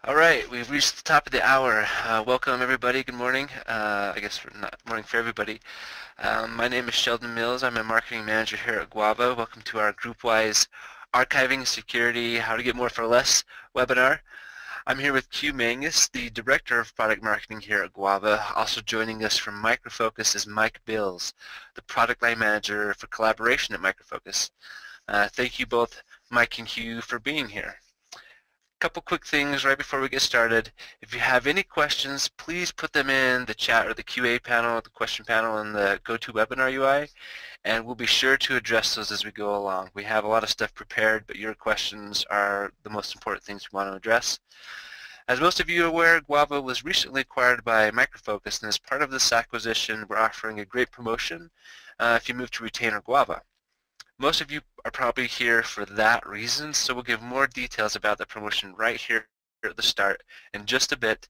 All right, we've reached the top of the hour. Welcome everybody. Good morning. I guess not morning for everybody. My name is Sheldon Mills. I'm a marketing manager here at GWAVA. Welcome to our GroupWise Archiving Security How to Get More for Less webinar. I'm here with Q Mangus, the Director of Product Marketing here at GWAVA. Also joining us from Micro Focus is Mike Bills, the Product Line Manager for Collaboration at Micro Focus. Thank you both, Mike and Q, for being here. Couple quick things right before we get started. If you have any questions, please put them in the chat or the QA panel, the question panel in the GoToWebinar UI, and we'll be sure to address those as we go along. We have a lot of stuff prepared, but your questions are the most important things we want to address. As most of you are aware, GWAVA was recently acquired by Micro Focus, and as part of this acquisition, we're offering a great promotion if you move to Retainer GWAVA. Most of you are probably here for that reason, so we'll give more details about the promotion right here at the start in just a bit.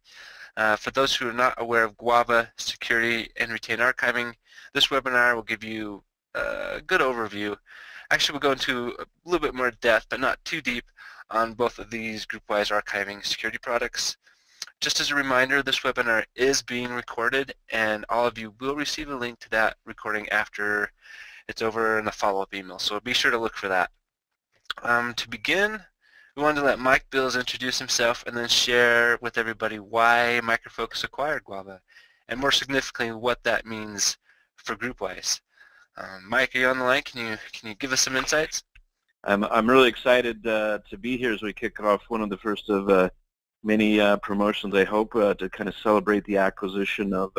For those who are not aware of GWAVA security and retain archiving, this webinar will give you a good overview. Actually, we'll go into a little bit more depth, but not too deep, on both of these GroupWise archiving security products. Just as a reminder, this webinar is being recorded, and all of you will receive a link to that recording after it's over in a follow-up email, so be sure to look for that. To begin, we wanted to let Mike Bills introduce himself and then share with everybody why Micro Focus acquired GWAVA, and more significantly, what that means for GroupWise. Mike, are you on the line? Can you give us some insights? I'm really excited to be here as we kick off one of the first of many promotions, I hope, to kind of celebrate the acquisition of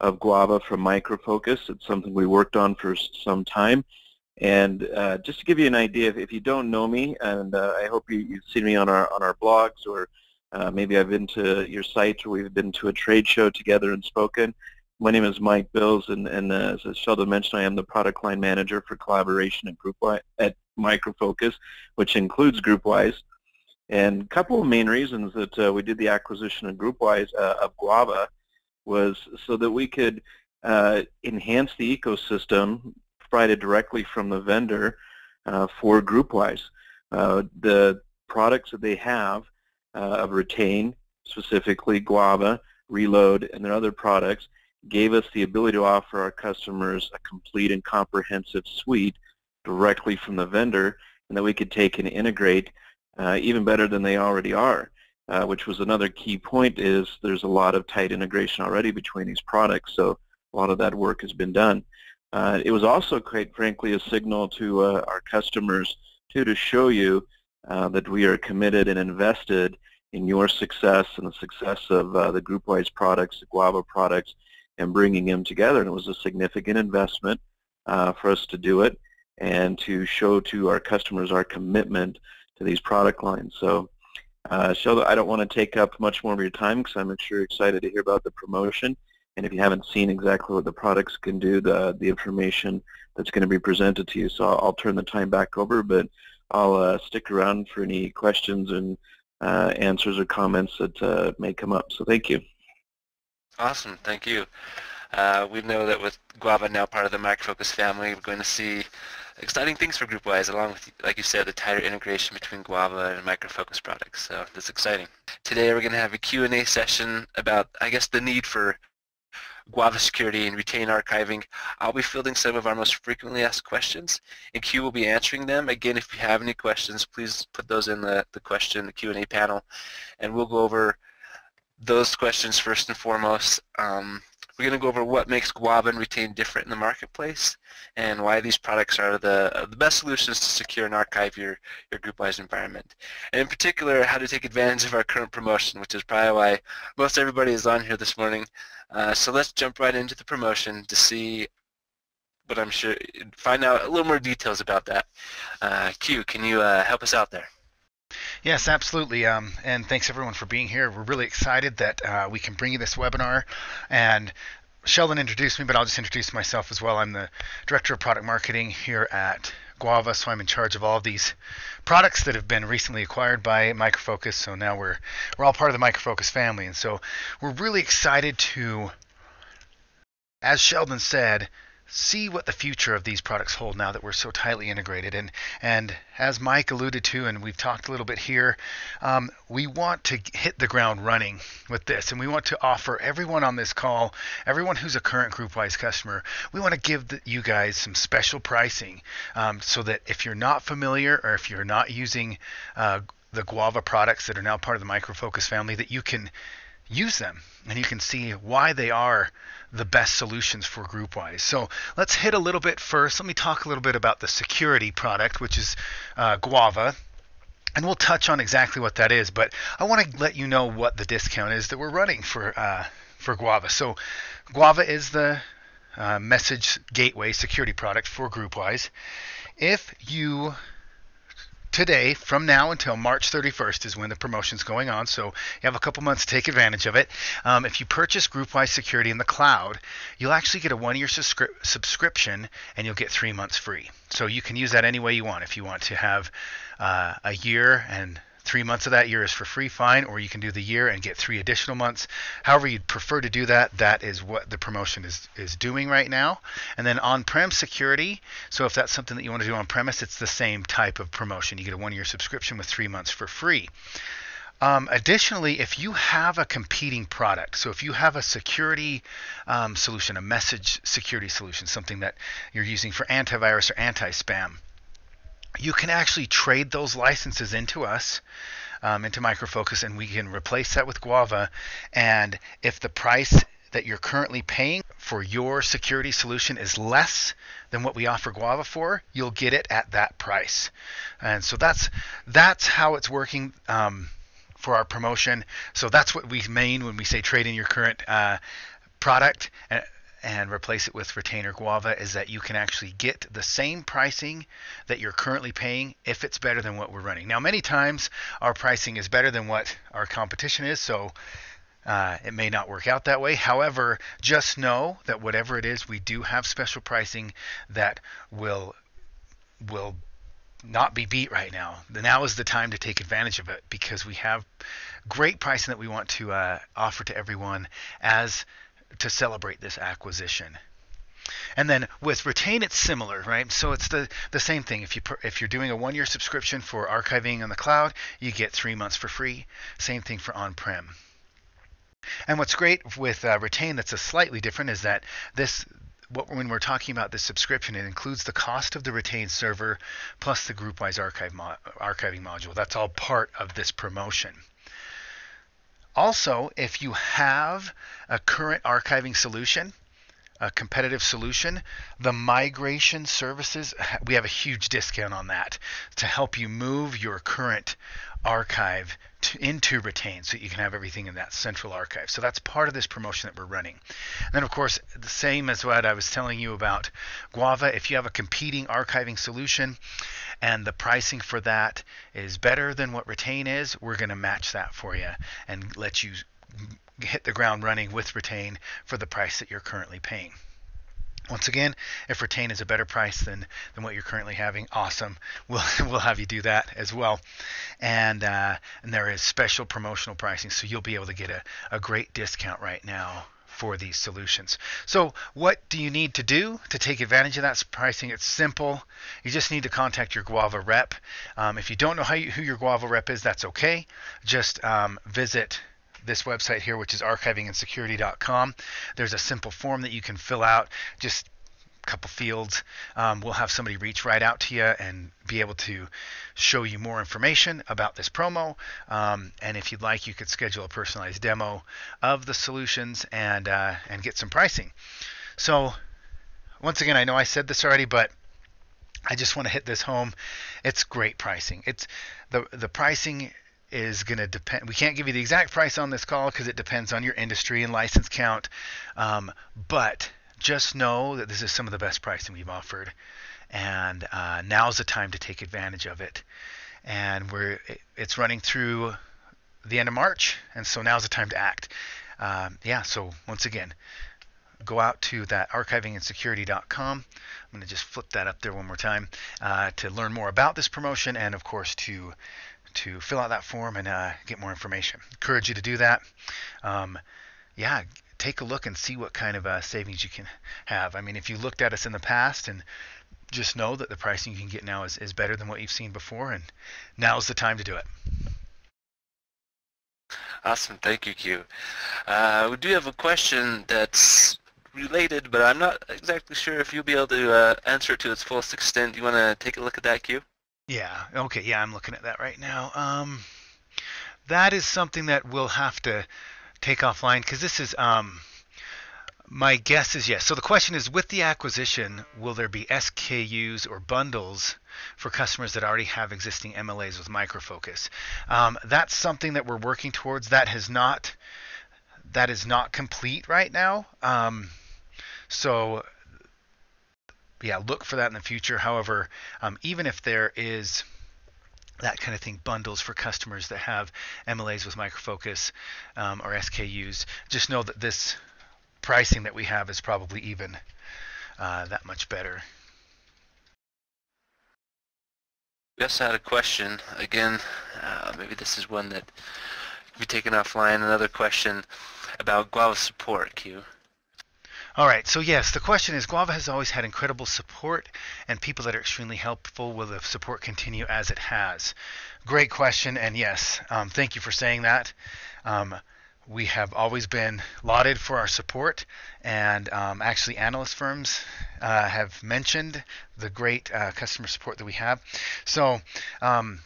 GWAVA from Micro Focus. It's something we worked on for some time. And just to give you an idea, if you don't know me, and I hope you've seen me on our blogs, or maybe I've been to your site, or we've been to a trade show together and spoken. My name is Mike Bills, and as Sheldon mentioned, I am the product line manager for collaboration at GroupWise at Micro Focus, which includes GroupWise. And a couple of main reasons that we did the acquisition of GroupWise of GWAVA was so that we could enhance the ecosystem provided directly from the vendor for GroupWise. The products that they have of Retain, specifically GWAVA, Reload, and their other products, gave us the ability to offer our customers a complete and comprehensive suite directly from the vendor, and that we could take and integrate even better than they already are. Which was another key point, is there's a lot of tight integration already between these products, so a lot of that work has been done. It was also, quite frankly, a signal to our customers to show you that we are committed and invested in your success and the success of the GroupWise products, the GWAVA products, and bringing them together. And it was a significant investment for us to do it and to show to our customers our commitment to these product lines. So Sheldon, I don't want to take up much more of your time because I'm sure you're excited to hear about the promotion. And if you haven't seen exactly what the products can do, the information that's going to be presented to you. So I'll turn the time back over, but I'll stick around for any questions and answers or comments that may come up. So thank you. Awesome, thank you. We know that with GWAVA now part of the Micro Focus family, we're going to see exciting things for GroupWise, along with, like you said, the tighter integration between GWAVA and Micro Focus products. So that's exciting. Today we're going to have a Q&A session about, I guess, the need for GWAVA security and retain archiving. I'll be fielding some of our most frequently asked questions, and Q will be answering them. Again, if you have any questions, please put those in the question, the Q&A panel, and we'll go over those questions first and foremost. We're going to go over what makes GWAVA and Retain different in the marketplace, and why these products are the best solutions to secure and archive your GroupWise environment. And in particular, how to take advantage of our current promotion, which is probably why most everybody is on here this morning. So let's jump right into the promotion to see what I'm sure, find out a little more details about that. Q, can you help us out there? Yes, absolutely. And thanks everyone for being here. We're really excited that we can bring you this webinar. And Sheldon introduced me, but I'll just introduce myself as well. I'm the Director of Product Marketing here at GWAVA, so I'm in charge of all of these products that have been recently acquired by Micro Focus. So now we're all part of the Micro Focus family. And so we're really excited to, as Sheldon said, see what the future of these products hold now that we're so tightly integrated. And as Mike alluded to, and we've talked a little bit here, we want to hit the ground running with this, and we want to offer everyone on this call, everyone who's a current GroupWise customer, we want to give you guys some special pricing, so that if you're not familiar or if you're not using the GWAVA products that are now part of the Micro Focus family, that you can use them and you can see why they are the best solutions for GroupWise. So let's hit a little bit first. Let me talk a little bit about the security product, which is GWAVA, and we'll touch on exactly what that is. But I want to let you know what the discount is that we're running for GWAVA. So GWAVA is the message gateway security product for GroupWise. If you today, from now until March 31st is when the promotion's going on, so you have a couple months to take advantage of it. If you purchase GroupWise Security in the cloud, you'll actually get a 1-year subscription, and you'll get 3 months free. So you can use that any way you want. If you want to have a year and 3 months of that year is for free, fine, or you can do the year and get 3 additional months. However you'd prefer to do that, that is what the promotion is doing right now. And then on-prem security, so if that's something that you want to do on-premise, it's the same type of promotion. You get a 1-year subscription with 3 months for free. Additionally, if you have a competing product, so if you have a security solution, a message security solution, something that you're using for antivirus or anti-spam, you can actually trade those licenses into us, into Micro Focus, and we can replace that with GWAVA. And if the price that you're currently paying for your security solution is less than what we offer GWAVA for, you'll get it at that price. And so that's how it's working for our promotion. So that's what we mean when we say trade in your current product and replace it with retainer GWAVA, is that you can actually get the same pricing that you're currently paying if it's better than what we're running. Now, many times our pricing is better than what our competition is, so it may not work out that way. However, just know that whatever it is, we do have special pricing that will not be beat right now. Now is the time to take advantage of it, because we have great pricing that we want to offer to everyone to celebrate this acquisition. And then with Retain, it's similar, right? So it's the same thing. If you're doing a 1-year subscription for archiving in the cloud, you get 3 months for free. Same thing for on-prem. And what's great with Retain that's a slightly different is that when we're talking about this subscription, it includes the cost of the Retain server plus the GroupWise archiving module. That's all part of this promotion. Also, if you have a current archiving solution, a competitive solution, the migration services, we have a huge discount on that to help you move your current archive into Retain, so you can have everything in that central archive. So that's part of this promotion that we're running. And then, of course, the same as what I was telling you about GWAVA, if you have a competing archiving solution and the pricing for that is better than what Retain is, we're going to match that for you and let you hit the ground running with Retain for the price that you're currently paying. Once again, if Retain is a better price than what you're currently having, awesome. We'll have you do that as well. And there is special promotional pricing, so you'll be able to get a great discount right now for these solutions. So what do you need to do to take advantage of that pricing? It's simple. You just need to contact your GWAVA rep. If you don't know who your GWAVA rep is, that's okay. Just visit this website here, which is archivingandsecurity.com. There's a simple form that you can fill out, just a couple fields. We'll have somebody reach right out to you and be able to show you more information about this promo. And if you'd like, you could schedule a personalized demo of the solutions and get some pricing. So once again, I know I said this already, but I just want to hit this home. It's great pricing. It's the pricing is going to depend. We can't give you the exact price on this call because it depends on your industry and license count. But just know that this is some of the best pricing we've offered, and now's the time to take advantage of it. And it's running through the end of March, and so now's the time to act. So once again, go out to that archivingandsecurity.com. I'm going to just flip that up there one more time to learn more about this promotion, and of course to fill out that form and get more information. Encourage you to do that. yeah, take a look and see what kind of savings you can have. I mean, if you looked at us in the past, and just know that the pricing you can get now is better than what you've seen before, and now's the time to do it. Awesome, thank you, Q. We do have a question that's related, but I'm not exactly sure if you'll be able to answer it to its fullest extent. Do you want to take a look at that, Q? Yeah, okay, yeah, I'm looking at that right now. That is something that we'll have to take offline, because this is my guess is yes. So the question is, with the acquisition, will there be SKUs or bundles for customers that already have existing MLAs with Micro Focus? That's something that we're working towards. That is not complete right now. So yeah, look for that in the future. However, even if there is that kind of thing, bundles for customers that have MLAs with Micro Focus or SKUs, just know that this pricing that we have is probably even that much better. We also had a question, again, maybe this is one that can be taken offline, another question about GWAVA support, Q. All right, so yes, the question is, GWAVA has always had incredible support and people that are extremely helpful. Will the support continue as it has? Great question, and yes, thank you for saying that. We have always been lauded for our support, and actually analyst firms have mentioned the great customer support that we have. So from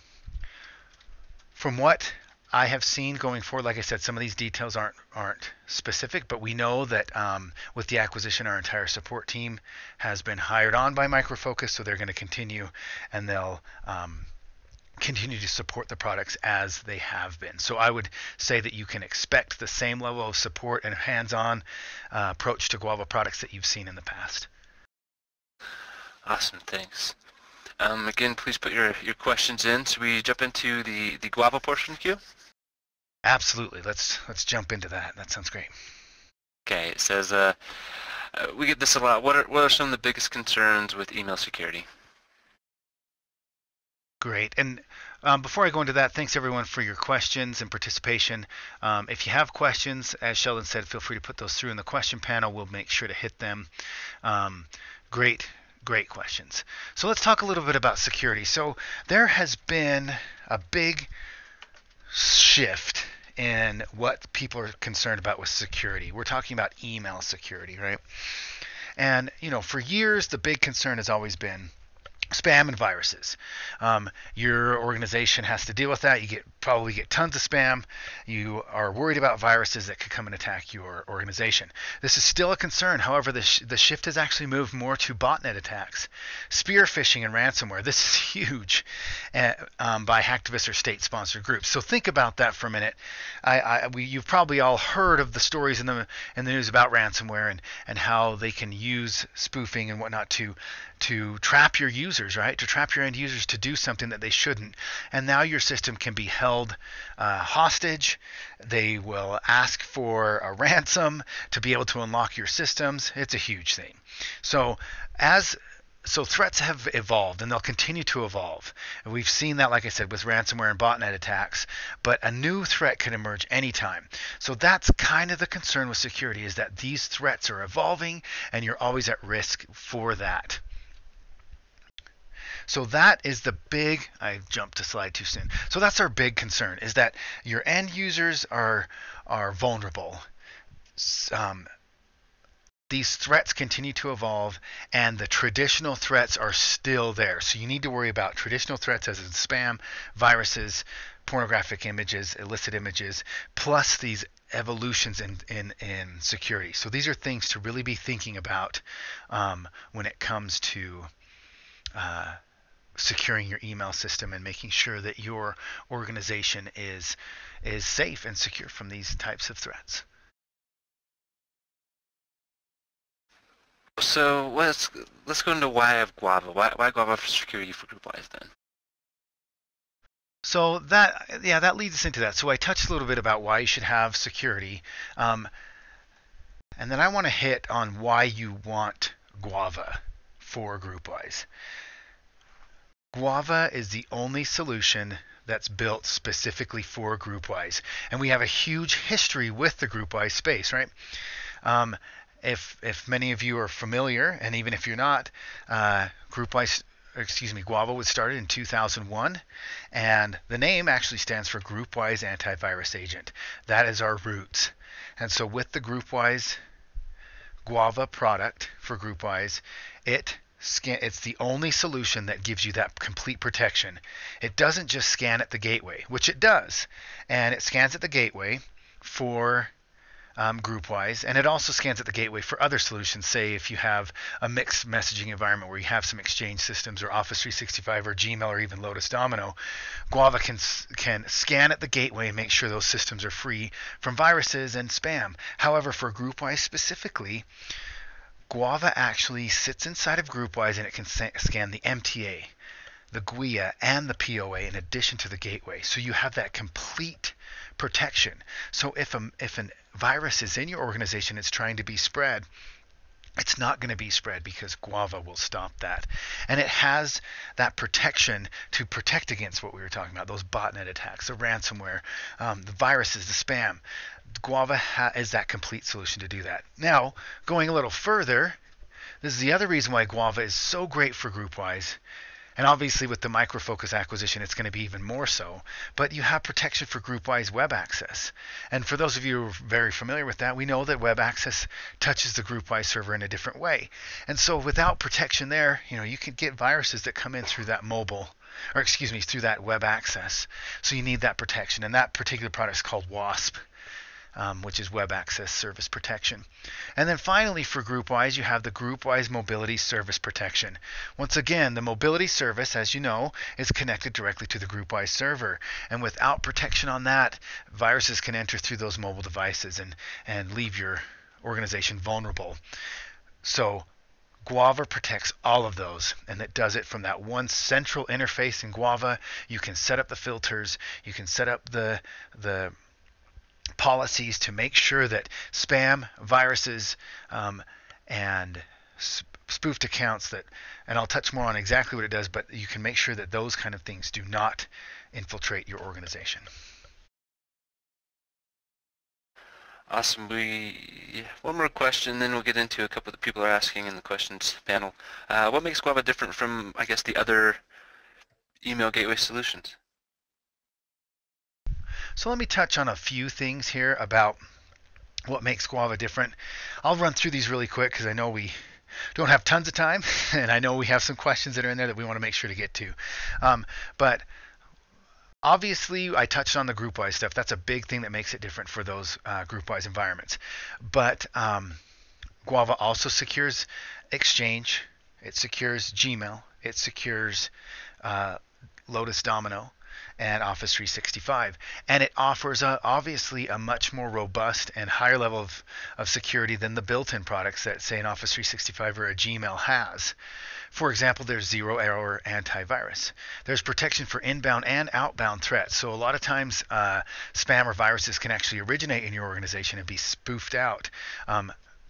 what I have seen going forward, like I said, some of these details aren't specific, but we know that with the acquisition, our entire support team has been hired on by Micro Focus, so they're going to continue, and they'll continue to support the products as they have been. So I would say that you can expect the same level of support and hands-on approach to GWAVA products that you've seen in the past. Awesome, thanks. Again, please put your questions in. So we jump into the GWAVA portion, Q? Absolutely. Let's jump into that. That sounds great. Okay, it says, we get this a lot. What are some of the biggest concerns with email security? Great. And before I go into that, thanks everyone for your questions and participation. If you have questions, as Sheldon said, feel free to put those through in the question panel. We'll make sure to hit them. Great questions. So let's talk a little bit about security. So there has been a big shift in what people are concerned about with security. We're talking about email security, right? And for years, the big concern has always been spam and viruses. Your organization has to deal with that. You probably get tons of spam. You are worried about viruses that could come and attack your organization. This is still a concern. However, the shift has actually moved more to botnet attacks, spear phishing, and ransomware. This is huge by hacktivists or state-sponsored groups. So think about that for a minute. You've probably all heard of the stories in the news about ransomware and how they can use spoofing and whatnot to trap your users, right? To trap your end users to do something that they shouldn't. And now your system can be held hostage. They will ask for a ransom to be able to unlock your systems. It's a huge thing. So threats have evolved, and they'll continue to evolve. And we've seen that, like I said, with ransomware and botnet attacks, but a new threat can emerge anytime. So that's kind of the concern with security, is that these threats are evolving, and you're always at risk for that. So that is the big, I jumped to slide too soon. So that's our big concern, is that your end users are vulnerable. These threats continue to evolve, and the traditional threats are still there. So you need to worry about traditional threats, as in spam, viruses, pornographic images, illicit images, plus these evolutions in security. So these are things to really be thinking about when it comes to securing your email system and making sure that your organization is safe and secure from these types of threats. So let's go into why of GWAVA. Why GWAVA for security for GroupWise then? So that leads us into that. So I touched a little bit about why you should have security, and then I want to hit on why you want GWAVA for GroupWise. GWAVA is the only solution that's built specifically for GroupWise. And we have a huge history with the GroupWise space, right? If many of you are familiar, and even if you're not, GWAVA was started in 2001, and the name actually stands for GroupWise Antivirus Agent. That is our roots. And so with the GroupWise GWAVA product for GroupWise, it's the only solution that gives you that complete protection. It doesn't just scan at the gateway, which it does, and it scans at the gateway for GroupWise, and it also scans at the gateway for other solutions. Say if you have a mixed messaging environment where you have some Exchange systems or Office 365 or Gmail or even Lotus Domino, GWAVA can scan at the gateway and make sure those systems are free from viruses and spam. However, for GroupWise specifically, GWAVA actually sits inside of GroupWise and it can scan the MTA, the GUIA, and the POA in addition to the gateway. So you have that complete protection. So if a virus is in your organization, it's trying to be spread, it's not going to be spread because GWAVA will stop that. And it has that protection to protect against what we were talking about, those botnet attacks, the ransomware, the viruses, the spam. GWAVA is that complete solution to do that. Now, going a little further, this is the other reason why GWAVA is so great for GroupWise. And obviously with the Micro Focus acquisition, it's going to be even more so. But you have protection for GroupWise WebAccess. And for those of you who are very familiar with that, we know that WebAccess touches the GroupWise server in a different way. And so without protection there, you can get viruses that come in through that through that WebAccess. So you need that protection. And that particular product is called WASP. Which is WebAccess Service Protection. And then finally for GroupWise, you have the GroupWise Mobility Service Protection. Once again, the mobility service, as you know, is connected directly to the GroupWise server. And without protection on that, viruses can enter through those mobile devices and leave your organization vulnerable. So GWAVA protects all of those, and it does it from that one central interface in GWAVA. You can set up the filters, you can set up the policies to make sure that spam, viruses, and spoofed accounts and I'll touch more on exactly what it does, but you can make sure that those kind of things do not infiltrate your organization. Awesome. One more question, then we'll get into a couple that people are asking in the questions panel. What makes GWAVA different from, I guess, the other email gateway solutions? So let me touch on a few things here about what makes GWAVA different. I'll run through these really quick because I know we don't have tons of time, and I know we have some questions that are in there that we want to make sure to get to. But obviously, I touched on the GroupWise stuff. That's a big thing that makes it different for those GroupWise environments. But GWAVA also secures Exchange. It secures Gmail. It secures Lotus Domino and Office 365. And it offers obviously a much more robust and higher level of security than the built-in products that, say, an Office 365 or a Gmail has. For example, there's zero-error antivirus. There's protection for inbound and outbound threats. So a lot of times spam or viruses can actually originate in your organization and be spoofed out.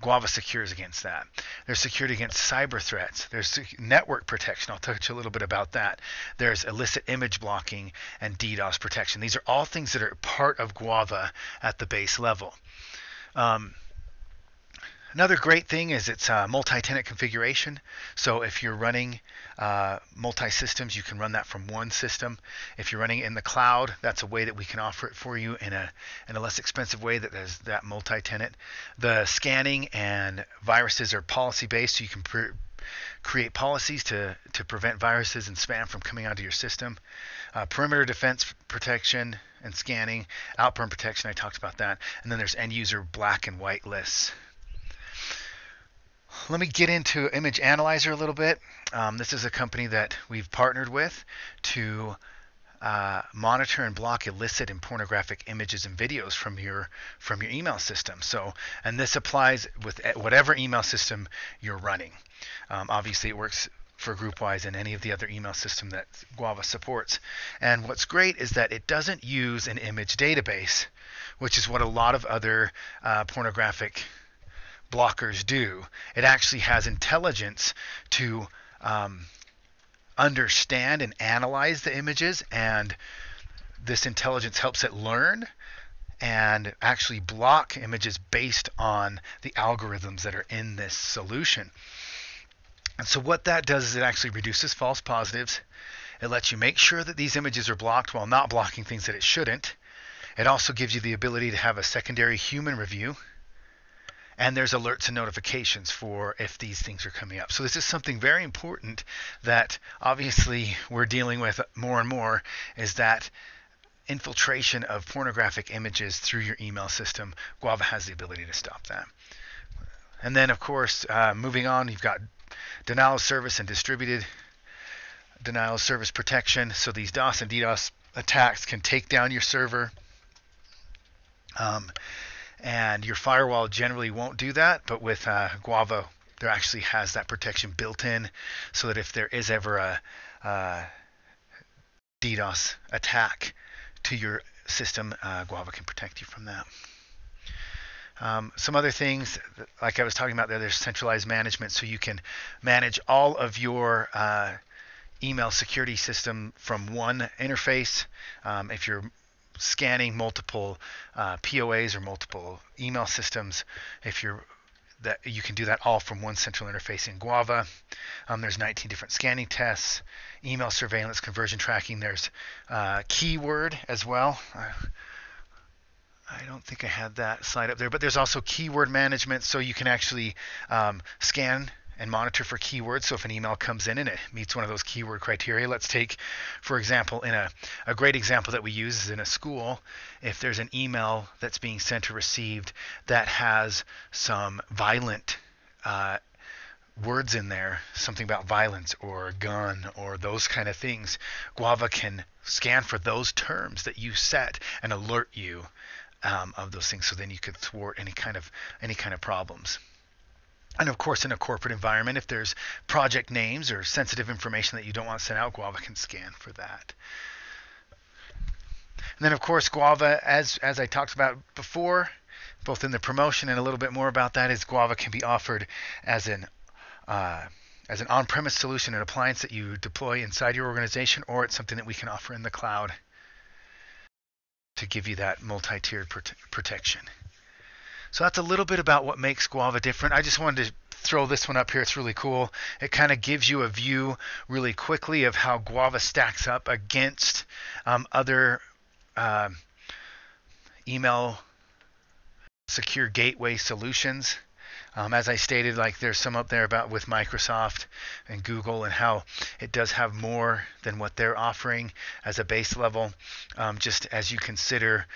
GWAVA secures against that. There's security against cyber threats. There's network protection. I'll touch a little bit about that. There's illicit image blocking and DDoS protection. These are all things that are part of GWAVA at the base level. Another great thing is it's multi-tenant configuration. So if you're running multi-systems, you can run that from one system. If you're running it in the cloud, that's a way that we can offer it for you in a less expensive way that has that multi-tenant. The scanning and viruses are policy-based, so you can create policies to prevent viruses and spam from coming onto your system. Perimeter defense protection and scanning, outbound protection, I talked about that. And then there's end-user black and white lists. Let me get into Image Analyzer a little bit. This is a company that we've partnered with to monitor and block illicit and pornographic images and videos from your email system. And this applies with whatever email system you're running. Obviously, it works for GroupWise and any of the other email system that GWAVA supports. And what's great is that it doesn't use an image database, which is what a lot of other pornographic blockers do. It actually has intelligence to understand and analyze the images and this intelligence helps it learn and actually block images based on the algorithms that are in this solution. And so what that does is it actually reduces false positives. It lets you make sure that these images are blocked while not blocking things that it shouldn't. It also gives you the ability to have a secondary human review. And there's alerts and notifications for if these things are coming up. So this is something very important that obviously we're dealing with more and more, is that infiltration of pornographic images through your email system. GWAVA has the ability to stop that. And then, of course, moving on, you've got denial of service and distributed denial of service protection. So these DOS and DDoS attacks can take down your server. And your firewall generally won't do that, but with GWAVA, there actually has that protection built in, so that if there is ever a DDoS attack to your system, GWAVA can protect you from that. Some other things, like I was talking about there's centralized management, so you can manage all of your email security system from one interface. If you're scanning multiple POAs or multiple email systems, you can do that all from one central interface in GWAVA. There's 19 different scanning tests, email surveillance, conversion tracking. There's keyword as well. I don't think I had that slide up there, but there's also keyword management, so you can actually scan and monitor for keywords. So if an email comes in and it meets one of those keyword criteria, let's take, for example, in a great example that we use is in a school. If there's an email that's being sent or received that has some violent words in there, something about violence or gun or those kind of things, GWAVA can scan for those terms that you set and alert you of those things, so then you could thwart any kind of problems. And of course, in a corporate environment, if there's project names or sensitive information that you don't want sent out, GWAVA can scan for that. And then, of course, GWAVA, as I talked about before, both in the promotion and a little bit more about that, is GWAVA can be offered as an on-premise solution, an appliance that you deploy inside your organization, or it's something that we can offer in the cloud to give you that multi-tiered protection. So that's a little bit about what makes GWAVA different. I just wanted to throw this one up here. It's really cool. It kind of gives you a view really quickly of how GWAVA stacks up against other email secure gateway solutions. As I stated, like there's some up there about with Microsoft and Google and how it does have more than what they're offering as a base level, just as you consider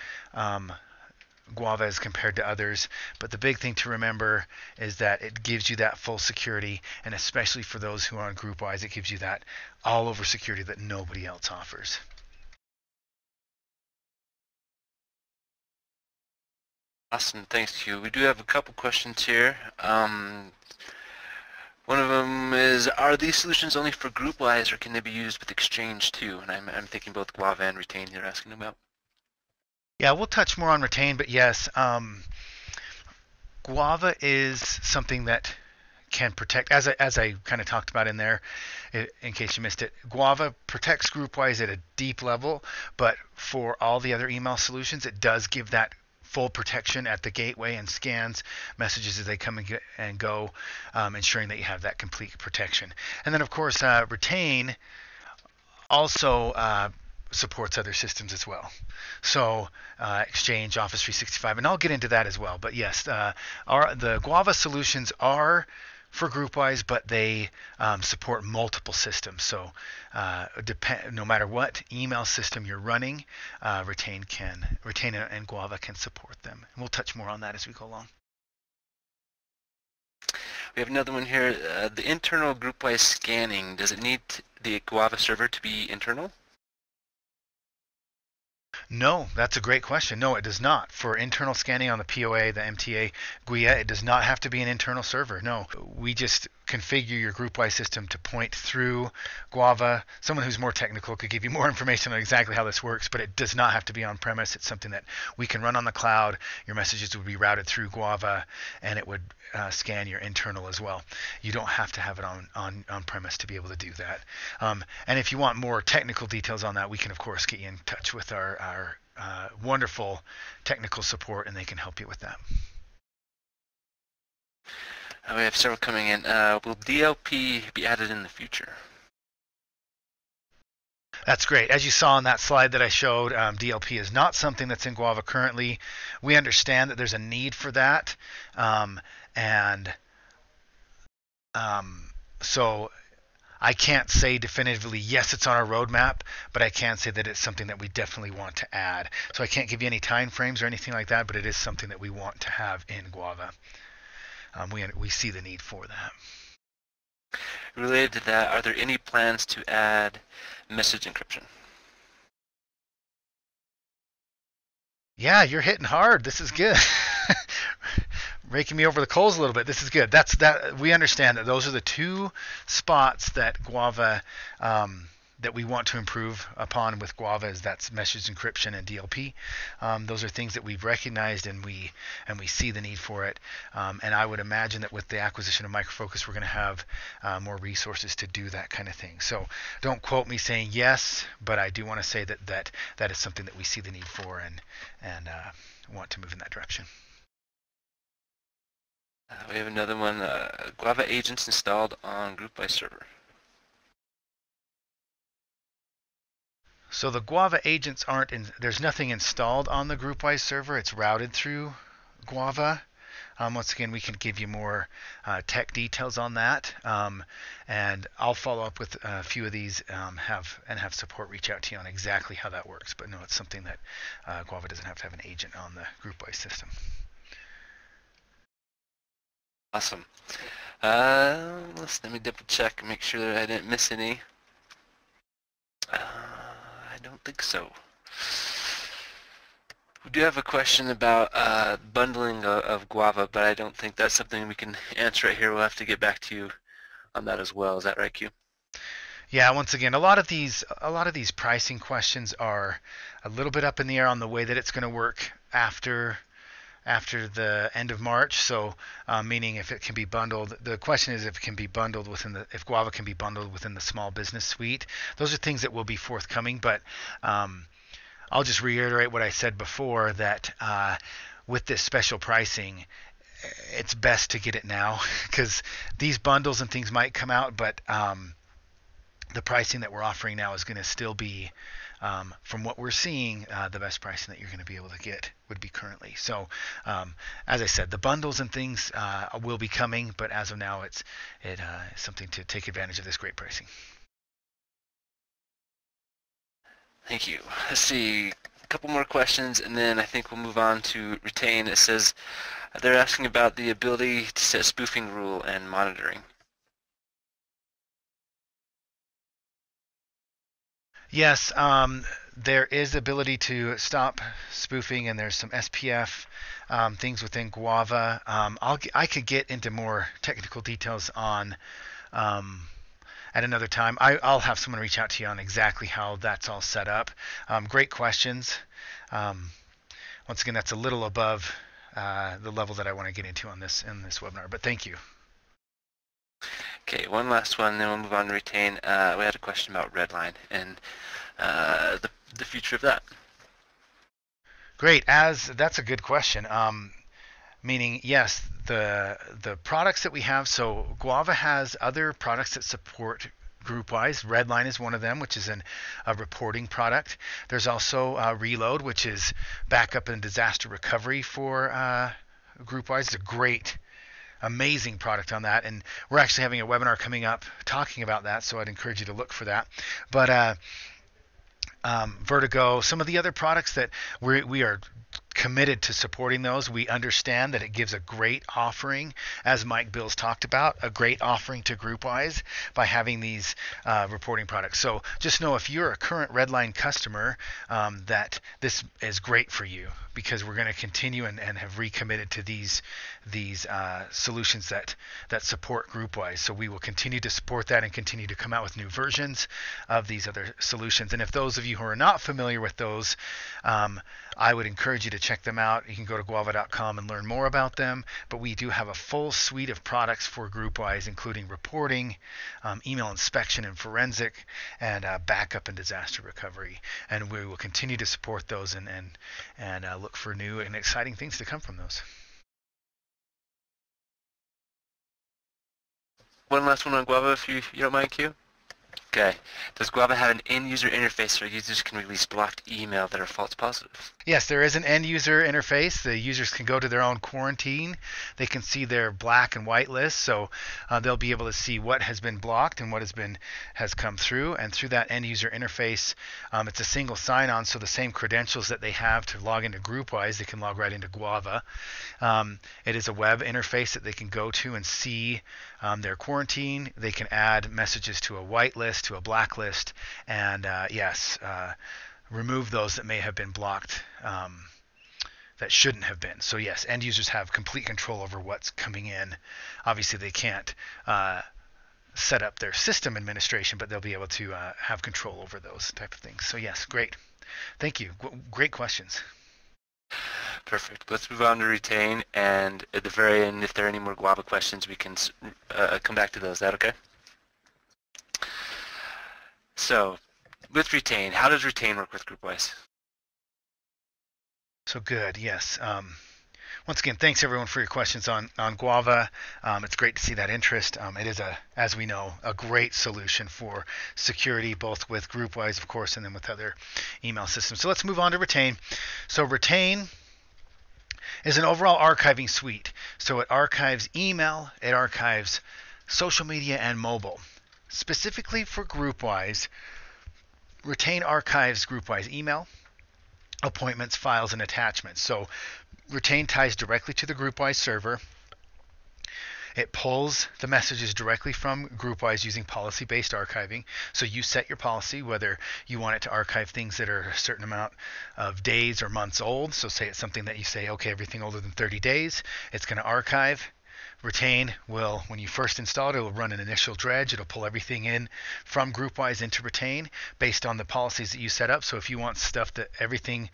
GWAVA as compared to others. But the big thing to remember is that it gives you that full security, and especially for those who are on GroupWise, it gives you that all over security that nobody else offers. Awesome, thanks, Hugh. We do have a couple questions here. One of them is, are these solutions only for GroupWise, or can they be used with Exchange too? And I'm thinking both GWAVA and Retain you're asking about. Yeah, we'll touch more on Retain, but yes, GWAVA is something that can protect, as I kind of talked about in there, in case you missed it. GWAVA protects GroupWise at a deep level, but for all the other email solutions, it does give that full protection at the gateway and scans messages as they come and go, ensuring that you have that complete protection. And then, of course, Retain also supports other systems as well. So Exchange, Office 365, and I'll get into that as well. But yes, the GWAVA solutions are for GroupWise, but they support multiple systems. So no matter what email system you're running, Retain and GWAVA can support them. And we'll touch more on that as we go along. We have another one here. The internal GroupWise scanning, does it need the GWAVA server to be internal? No, that's a great question. No, it does not. For internal scanning on the POA, the MTA, GUIA, it does not have to be an internal server. No, we just configure your GroupWise system to point through GWAVA. Someone who's more technical could give you more information on exactly how this works, but it does not have to be on-premise. It's something that we can run on the cloud. Your messages would be routed through GWAVA, and it would scan your internal as well. You don't have to have it on-premise to be able to do that. And if you want more technical details on that, we can, of course, get you in touch with our wonderful technical support, and they can help you with that. We have several coming in. Will DLP be added in the future? That's great. As you saw on that slide that I showed, DLP is not something that's in GWAVA currently. We understand that there's a need for that, so I can't say definitively, yes, it's on our roadmap, but I can say that it's something that we definitely want to add. So I can't give you any time frames or anything like that, but it is something that we want to have in GWAVA. We see the need for that. Related to that, are there any plans to add message encryption? Yeah, you're hitting hard. This is good. Raking me over the coals a little bit. This is good. We understand that those are the two spots that GWAVA that we want to improve upon with GWAVA, is that's message encryption and DLP. Those are things that we've recognized, and we see the need for it. And I would imagine that with the acquisition of Micro Focus, we're going to have more resources to do that kind of thing. So don't quote me saying yes, but I do want to say that is something that we see the need for and want to move in that direction. We have another one. GWAVA agents installed on GroupWise server. So the GWAVA agents there's nothing installed on the GroupWise server. It's routed through GWAVA. Once again, we can give you more tech details on that. And I'll follow up with a few of these, have support reach out to you on exactly how that works. But no, it's something that GWAVA doesn't have to have an agent on the GroupWise system. Awesome. Let me double check and make sure that I didn't miss any. I don't think so. We do have a question about bundling of GWAVA, but I don't think that's something we can answer right here. We'll have to get back to you on that as well. Is that right, Q? Yeah, once again, a lot of these pricing questions are a little bit up in the air on the way that it's going to work after the end of March. So meaning if it can be bundled, the question is if it can be bundled if GWAVA can be bundled within the small business suite. Those are things that will be forthcoming, but I'll just reiterate what I said before, that with this special pricing, it's best to get it now, because these bundles and things might come out, but the pricing that we're offering now is going to still be, from what we're seeing, the best pricing that you're going to be able to get would be currently. So as I said, the bundles and things will be coming, but as of now, it's something to take advantage of this great pricing. Thank you. Let's see, a couple more questions, and then I think we'll move on to retain. It says they're asking about the ability to set spoofing rule and monitoring. Yes, there is ability to stop spoofing, and there's some SPF things within GWAVA. I could get into more technical details on at another time. I'll have someone reach out to you on exactly how that's all set up. Great questions. Once again, that's a little above the level that I want to get into in this webinar, but thank you. Okay, one last one, then we'll move on to retain. We had a question about Redline and the future of that. Great. That's a good question. Meaning, yes, the products that we have. So GWAVA has other products that support GroupWise. Redline is one of them, which is a reporting product. There's also Reload, which is backup and disaster recovery for GroupWise. It's a great, amazing product on that, and we're actually having a webinar coming up talking about that, so I'd encourage you to look for that. But Vertigo, some of the other products that we are committed to supporting those. We understand that it gives a great offering, as Mike Bills talked about, a great offering to GroupWise by having these reporting products. So just know if you're a current Redline customer, that this is great for you, because we're going to continue and have recommitted to these solutions that support GroupWise. So we will continue to support that and continue to come out with new versions of these other solutions. And if those of you who are not familiar with those, I would encourage you to check them out. You can go to guava.com and learn more about them. But we do have a full suite of products for GroupWise, including reporting, email inspection and forensic, and backup and disaster recovery. And we will continue to support those and look for new and exciting things to come from those. One last one on Guava, if you don't mind, Q. Okay. Does Guava have an end-user interface so users can release blocked email that are false positives? Yes, there is an end-user interface. The users can go to their own quarantine. They can see their black and white list, so they'll be able to see what has been blocked and what has come through. And through that end-user interface, it's a single sign-on, so the same credentials that they have to log into GroupWise, they can log right into Guava. It is a web interface that they can go to and see their quarantine. They can add messages to a white list, to a black list, and remove those that may have been blocked that shouldn't have been. So yes, end users have complete control over what's coming in. Obviously they can't set up their system administration, but they'll be able to have control over those type of things. So yes, great. Thank you. Great questions. Perfect. Let's move on to retain, and at the very end, if there are any more Guava questions, we can come back to those. Is that okay? So, with retain, how does retain work with GroupWise? So good, yes. Once again, thanks everyone for your questions on Guava. It's great to see that interest. It is, as we know, a great solution for security, both with GroupWise, of course, and then with other email systems. So let's move on to retain. So retain is an overall archiving suite. So it archives email, it archives social media and mobile. Specifically for GroupWise, retain archives GroupWise email, appointments, files, and attachments. So retain ties directly to the GroupWise server. It pulls the messages directly from GroupWise using policy-based archiving. So you set your policy, whether you want it to archive things that are a certain amount of days or months old. So say it's something that you say, okay, everything older than 30 days, it's going to archive. Retain will, when you first install it, it will run an initial dredge. It'll pull everything in from GroupWise into retain based on the policies that you set up. So if you want stuff that everything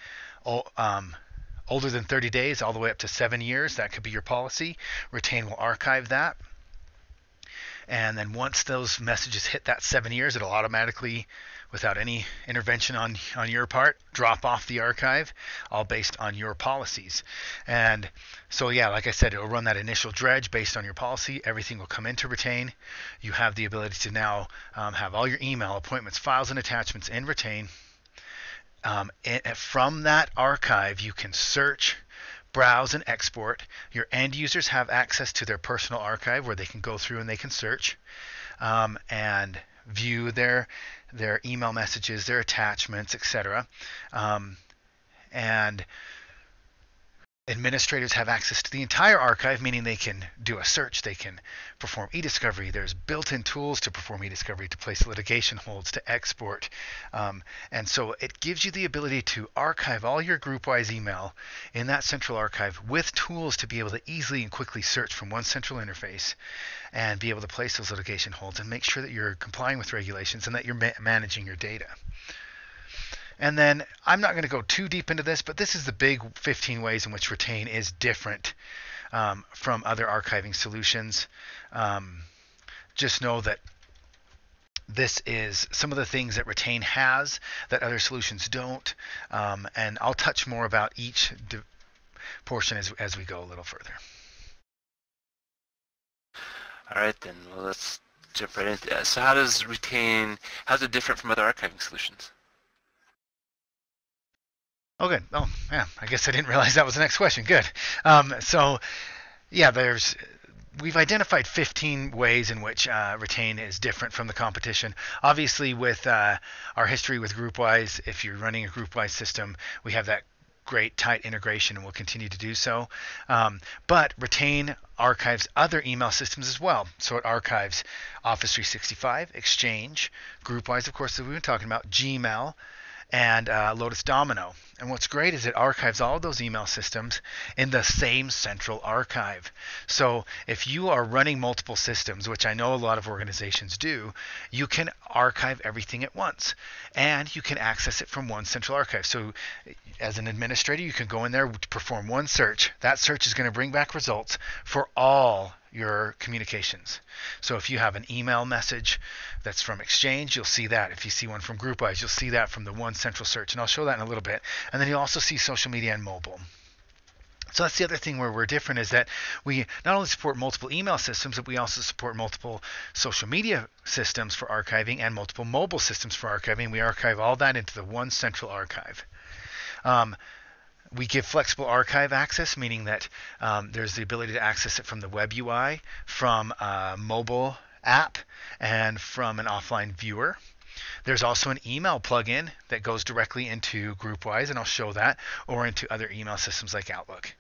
older than 30 days all the way up to 7 years, that could be your policy. Retain will archive that. And then once those messages hit that 7 years, it'll automatically, without any intervention on your part, drop off the archive, all based on your policies. And so yeah, like I said, it'll run that initial dredge based on your policy. Everything will come into retain. You have the ability to now have all your email, appointments, files, and attachments in retain. From that archive, you can search, browse, and export. Your end users have access to their personal archive where they can go through and they can search and view their email messages, their attachments, etc. And administrators have access to the entire archive, meaning they can do a search, they can perform eDiscovery. There's built-in tools to perform eDiscovery, to place litigation holds, to export. And so it gives you the ability to archive all your GroupWise email in that central archive with tools to be able to easily and quickly search from one central interface and be able to place those litigation holds and make sure that you're complying with regulations and that you're managing your data. And then I'm not going to go too deep into this, but this is the big 15 ways in which retain is different from other archiving solutions. Just know that this is some of the things that retain has that other solutions don't. And I'll touch more about each portion as we go a little further. All right, then. Well, let's jump right into that. So how's it different from other archiving solutions? Oh, good. Oh, yeah. I guess I didn't realize that was the next question. Good. So, yeah, we've identified 15 ways in which retain is different from the competition. Obviously, with our history with GroupWise, if you're running a GroupWise system, we have that great tight integration and will continue to do so. But Retain archives other email systems as well. So it archives Office 365, Exchange, GroupWise, of course, that we've been talking about, Gmail, and Lotus Domino. And what's great is it archives all of those email systems in the same central archive. So if you are running multiple systems, which I know a lot of organizations do, you can archive everything at once. And you can access it from one central archive. So as an administrator, you can go in there, perform one search. That search is going to bring back results for all your communications. So if you have an email message that's from Exchange, you'll see that. If you see one from GroupWise, you'll see that from the one central search. And I'll show that in a little bit. And then you'll also see social media and mobile. So that's the other thing where we're different, is that we not only support multiple email systems, but we also support multiple social media systems for archiving and multiple mobile systems for archiving. We archive all that into the one central archive. We give flexible archive access, meaning that there's the ability to access it from the web UI, from a mobile app, and from an offline viewer. There's also an email plugin that goes directly into GroupWise, and I'll show that, or into other email systems like Outlook.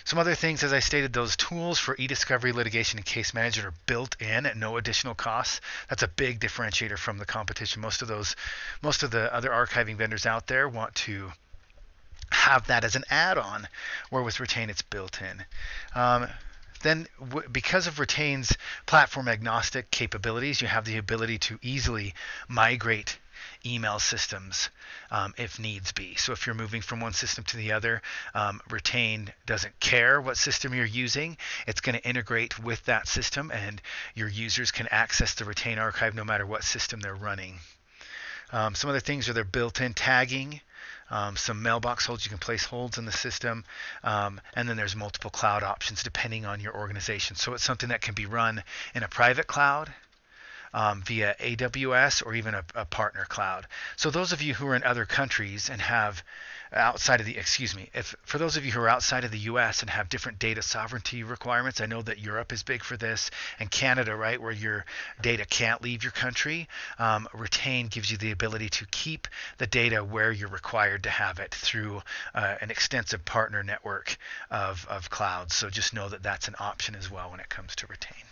Some other things, as I stated, those tools for eDiscovery, litigation, and case management are built in at no additional costs. That's a big differentiator from the competition. Most of the other archiving vendors out there want to have that as an add-on, where with Retain it's built in. Then because of Retain's platform agnostic capabilities, you have the ability to easily migrate email systems if needs be. So if you're moving from one system to the other, Retain doesn't care what system you're using. It's going to integrate with that system, and your users can access the Retain archive no matter what system they're running. Some other things are their built-in tagging, some mailbox holds. You can place holds in the system, and then there's multiple cloud options depending on your organization. So it's something that can be run in a private cloud, via AWS, or even a partner cloud. So those of you who are in other countries and have outside of the, for those of you who are outside of the US and have different data sovereignty requirements, I know that Europe is big for this, and Canada, right, where your data can't leave your country. Retain gives you the ability to keep the data where you're required to have it through an extensive partner network of clouds. So just know that that's an option as well when it comes to Retain.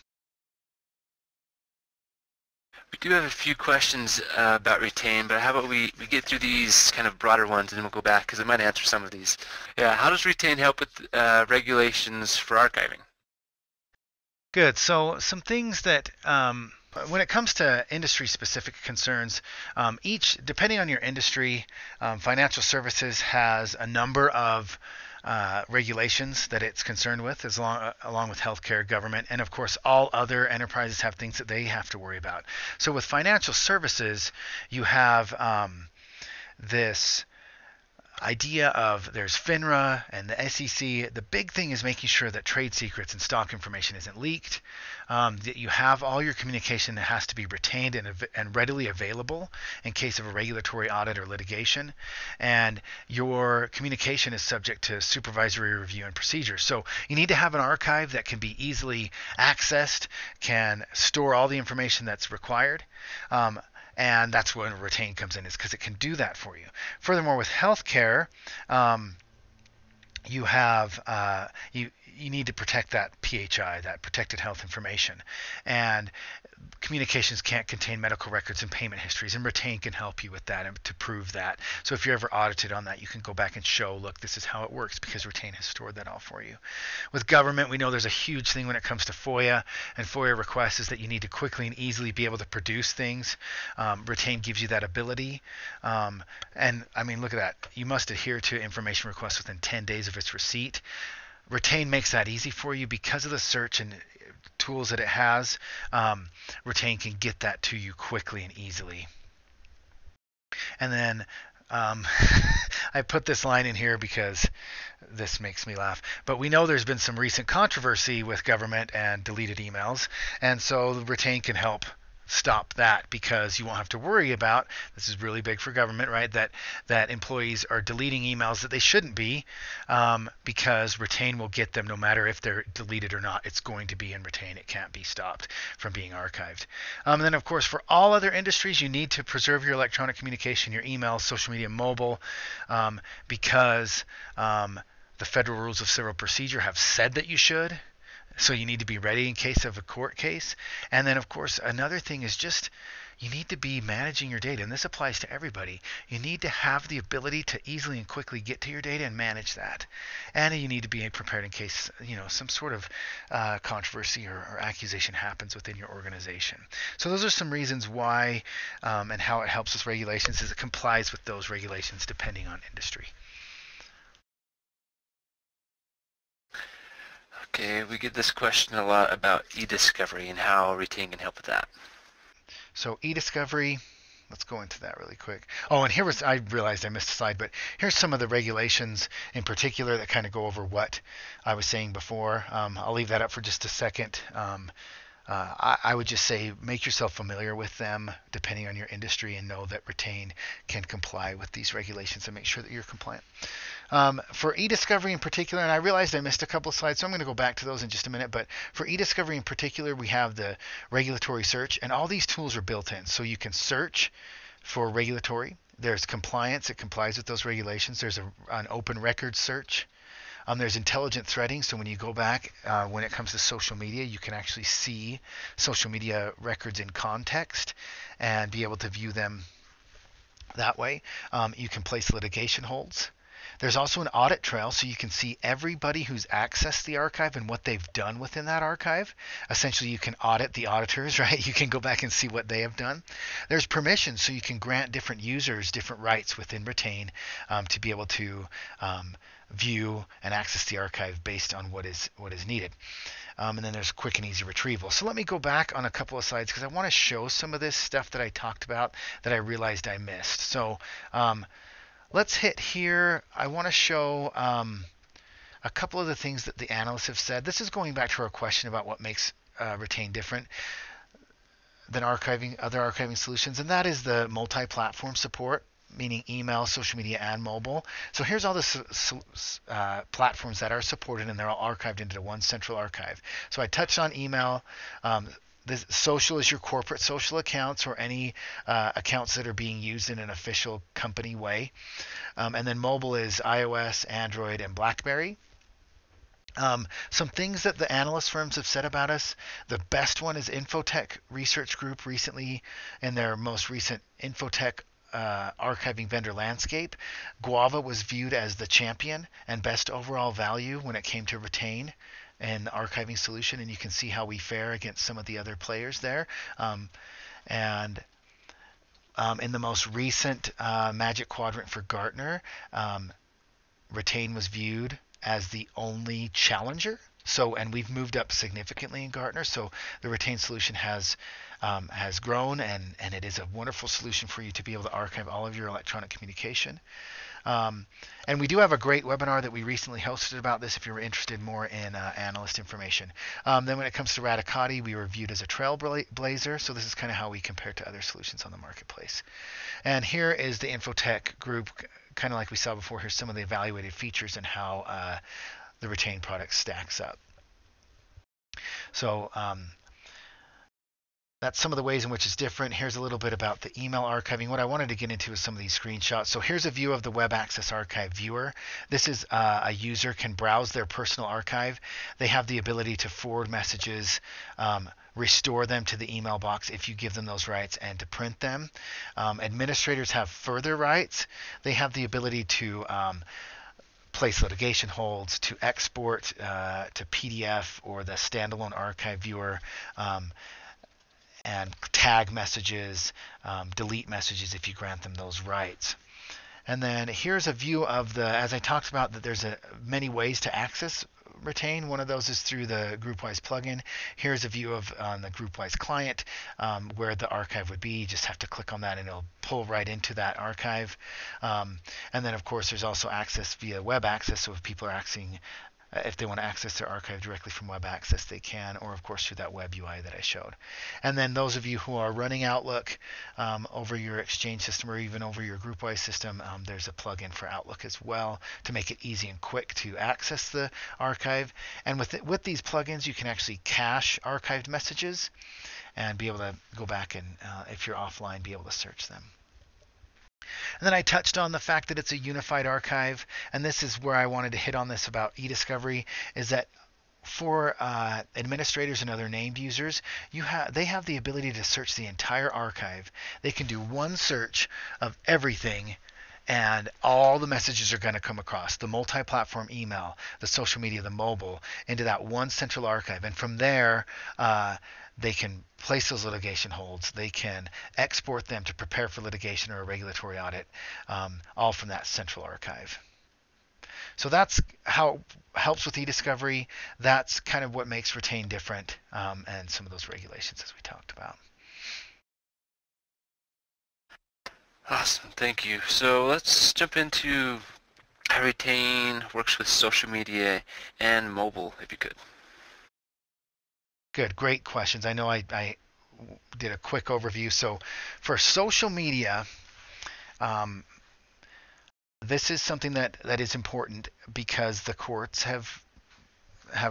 We do have a few questions about Retain, but how about we get through these kind of broader ones, and then we'll go back, because it might answer some of these. Yeah, how does Retain help with regulations for archiving? Good. So some things that when it comes to industry-specific concerns, depending on your industry, financial services has a number of regulations that it's concerned with, along with healthcare, government, and of course all other enterprises have things that they have to worry about. So with financial services, you have this idea of there's FINRA and the SEC. The big thing is making sure that trade secrets and stock information isn't leaked, that you have all your communication that has to be retained and readily available in case of a regulatory audit or litigation, and your communication is subject to supervisory review and procedures. So you need to have an archive that can be easily accessed, can store all the information that's required. And that's when Retain comes in, is because it can do that for you. Furthermore, with healthcare, you have you need to protect that PHI, that protected health information, and communications can't contain medical records and payment histories, and Retain can help you with that and to prove that. So if you're ever audited on that, you can go back and show, look, this is how it works, because Retain has stored that all for you. With government, we know there's a huge thing when it comes to FOIA and FOIA requests, is that you need to quickly and easily be able to produce things. Retain gives you that ability, and I mean, look at that. You must adhere to information requests within 10 days of its receipt. Retain makes that easy for you because of the search and tools that it has. Retain can get that to you quickly and easily. And then I put this line in here because this makes me laugh. But we know there's been some recent controversy with government and deleted emails, and so Retain can help stop that, because you won't have to worry about, this is really big for government, right, that employees are deleting emails that they shouldn't be, because Retain will get them no matter if they're deleted or not. It's going to be in Retain. It can't be stopped from being archived. And then, of course, for all other industries, you need to preserve your electronic communication, your email, social media, mobile, because the Federal Rules of Civil Procedure have said that you should. So you need to be ready in case of a court case. And then, of course, another thing is just you need to be managing your data. And this applies to everybody. You need to have the ability to easily and quickly get to your data and manage that. And you need to be prepared in case, some sort of controversy or accusation happens within your organization. So those are some reasons why and how it helps with regulations, is it complies with those regulations depending on industry. Okay, we get this question a lot about eDiscovery and how Retain can help with that. So eDiscovery, let's go into that really quick. Oh, and I realized I missed a slide, but here's some of the regulations in particular that kind of go over what I was saying before. I'll leave that up for just a second. I would just say make yourself familiar with them depending on your industry, and know that Retain can comply with these regulations and make sure that you're compliant. For eDiscovery in particular, and I realized I missed a couple of slides, so I'm going to go back to those in just a minute, but for eDiscovery in particular, we have the regulatory search, and all these tools are built in. So you can search for regulatory. There's compliance. It complies with those regulations. There's an open record search. There's intelligent threading, so when you go back, when it comes to social media, you can actually see social media records in context and be able to view them that way. You can place litigation holds. There's also an audit trail, so you can see everybody who's accessed the archive and what they've done within that archive. Essentially, you can audit the auditors, right? You can go back and see what they have done. There's permissions, so you can grant different users different rights within Retain to be able to view and access the archive based on what is needed. And then there's quick and easy retrieval. So let me go back on a couple of slides because I want to show some of this stuff that I talked about that I realized I missed. So let's hit here. I want to show a couple of the things that the analysts have said. This is going back to our question about what makes Retain different than other archiving solutions, and that is the multi-platform support, meaning email, social media, and mobile. So here's all the platforms that are supported, and they're all archived into one central archive. So I touched on email. This social is your corporate social accounts or any accounts that are being used in an official company way. And then mobile is iOS, Android, and BlackBerry. Some things that the analyst firms have said about us. The best one is Infotech Research Group recently in their most recent Infotech archiving vendor landscape. GWAVA was viewed as the champion and best overall value when it came to Retain and the archiving solution, and you can see how we fare against some of the other players there. In the most recent Magic Quadrant for Gartner, Retain was viewed as the only challenger. And we've moved up significantly in Gartner. So the Retain solution has grown, and it is a wonderful solution for you to be able to archive all of your electronic communication. And we do have a great webinar that we recently hosted about this if you're interested more in analyst information. Then when it comes to Radicati, we were viewed as a trailblazer. So this is kind of how we compare to other solutions on the marketplace. And here is the Infotech group, kind of like we saw before. Here's some of the evaluated features and how the Retain product stacks up. So that's some of the ways in which it's different. Here's a little bit about the email archiving. What I wanted to get into is some of these screenshots. So here's a view of the WebAccess archive viewer. This is a user can browse their personal archive. They have the ability to forward messages, restore them to the email box if you give them those rights, and to print them. Administrators have further rights. They have the ability to place litigation holds, to export to PDF or the standalone archive viewer, and tag messages, delete messages if you grant them those rights. And then here's a view of as I talked about, that there's many ways to access Retain. One of those is through the GroupWise plugin. Here's a view on the GroupWise client where the archive would be. You just have to click on that and it'll pull right into that archive. And then of course there's also access via WebAccess. So if people are if they want to access their archive directly from WebAccess, they can, or of course through that web UI that I showed. And then those of you who are running Outlook over your Exchange system or even over your GroupWise system, there's a plugin for Outlook as well to make it easy and quick to access the archive. And with these plugins, you can actually cache archived messages and be able to go back and, if you're offline, be able to search them. And then I touched on the fact that it's a unified archive, and this is where I wanted to hit on this about eDiscovery, is that for administrators and other named users, they have the ability to search the entire archive. They can do one search of everything, and all the messages are going to come across the multi-platform email, the social media, the mobile, into that one central archive. And from there, they can place those litigation holds. They can export them to prepare for litigation or a regulatory audit, all from that central archive. So that's how it helps with eDiscovery. That's kind of what makes Retain different, and some of those regulations as we talked about. Awesome, thank you. So let's jump into how Retain works with social media and mobile, if you could. Good, great questions. I know I did a quick overview. So for social media, this is something that is important because the courts have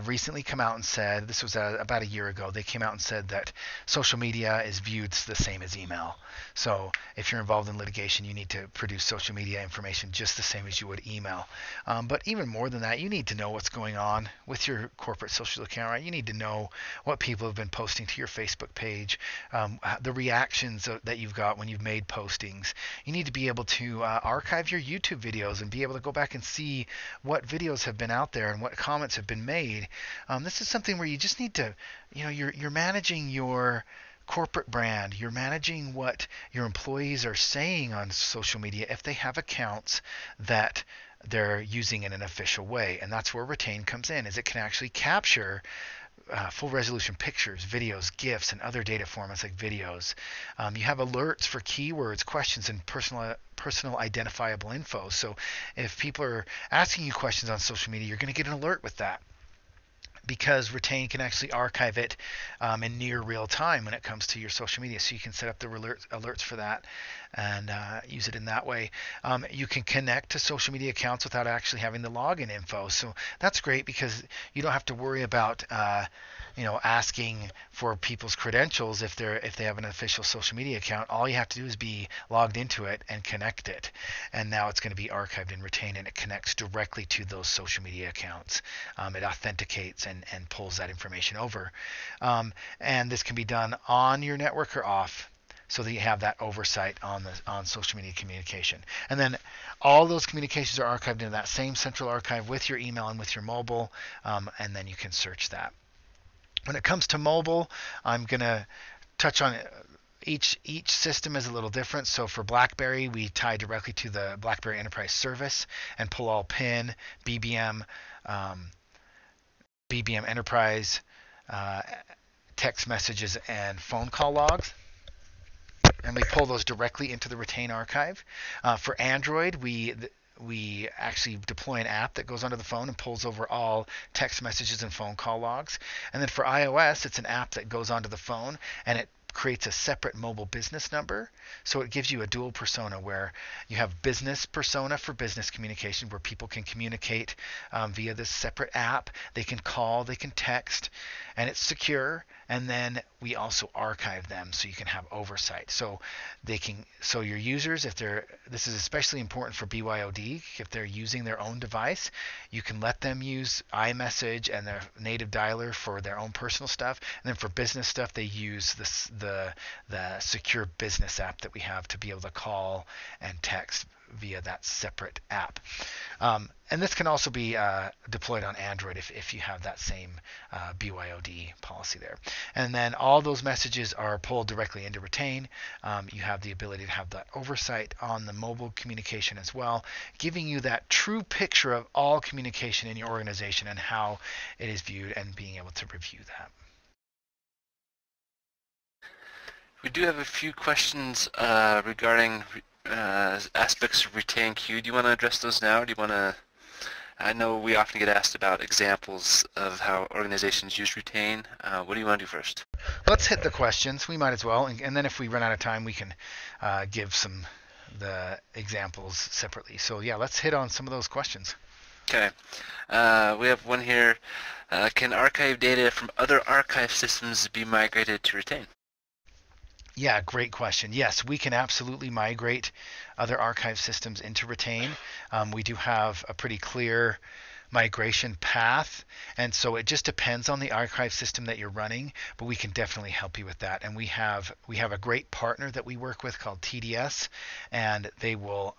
recently come out and said, this was about a year ago, they came out and said that social media is viewed the same as email. So if you're involved in litigation, you need to produce social media information just the same as you would email. But even more than that, you need to know what's going on with your corporate social account, right? You need to know what people have been posting to your Facebook page, the reactions that you've got when you've made postings. You need to be able to archive your YouTube videos and be able to go back and see what videos have been out there and what comments have been made. This is something where you just need to, you're managing your corporate brand. You're managing what your employees are saying on social media if they have accounts that they're using in an official way. And that's where Retain comes in, is it can actually capture full resolution pictures, videos, GIFs, and other data formats like videos. You have alerts for keywords, questions, and personal identifiable info. So if people are asking you questions on social media, you're going to get an alert with that, because Retain can actually archive it in near real time when it comes to your social media. So you can set up the alerts for that and use it in that way. You can connect to social media accounts without actually having the login info. So that's great because you don't have to worry about asking for people's credentials if they have an official social media account. All you have to do is be logged into it and connect it. And now it's going to be archived in Retain, and it connects directly to those social media accounts. It authenticates and pulls that information over. And this can be done on your network or off, so that you have that oversight on social media communication. And then all those communications are archived into that same central archive with your email and with your mobile, and then you can search that. When it comes to mobile, I'm going to touch on each system is a little different. So for BlackBerry, we tie directly to the BlackBerry Enterprise Service and pull all PIN, BBM, BBM Enterprise, text messages, and phone call logs. And we pull those directly into the Retain archive. For Android, we actually deploy an app that goes onto the phone and pulls over all text messages and phone call logs. And then for iOS, it's an app that goes onto the phone and it creates a separate mobile business number. So it gives you a dual persona where you have business persona for business communication, where people can communicate via this separate app. They can call, they can text, and it's secure. And then we also archive them so you can have oversight. So your users, this is especially important for BYOD, if they're using their own device, you can let them use iMessage and their native dialer for their own personal stuff. And then for business stuff, they use the secure business app that we have to be able to call and text via that separate app. And this can also be deployed on Android if you have that same BYOD policy there. And then all those messages are pulled directly into Retain. You have the ability to have that oversight on the mobile communication as well, giving you that true picture of all communication in your organization and how it is viewed, and being able to review that. We do have a few questions regarding aspects of Retain Q. Do you want to address those now, or do you want to I know we often get asked about examples of how organizations use retain. What do you want to do first? Let's hit the questions. We might as well, and then if we run out of time, we can give the examples separately. So yeah, let's hit on some of those questions. Okay. We have one here. Can archive data from other archive systems be migrated to retain? Yeah, great question. Yes, we can absolutely migrate other archive systems into retain. We do have a pretty clear migration path, and so it just depends on the archive system that you're running, but we can definitely help you with that. And we have a great partner that we work with called TDS, and they will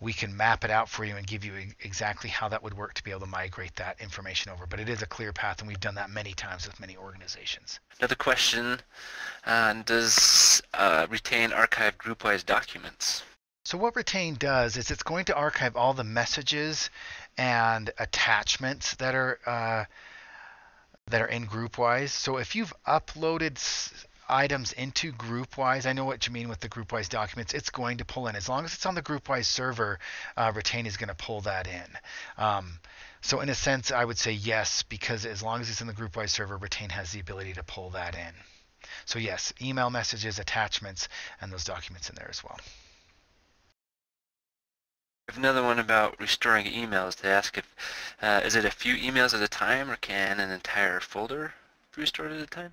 we can map it out for you and give you exactly how that would work to be able to migrate that information over. But it is a clear path, and we've done that many times with many organizations. Another question, does retain archive GroupWise documents? So what retain does is it's going to archive all the messages and attachments that are in GroupWise. So if you've uploaded items into GroupWise, I know what you mean with the GroupWise documents, it's going to pull in. As long as it's on the GroupWise server, retain is going to pull that in. So in a sense, I would say yes, because as long as it's in the GroupWise server, retain has the ability to pull that in. So yes, email messages, attachments, and those documents in there as well. I have another one about restoring emails. They ask if, is it a few emails at a time, or can an entire folder be restored at a time?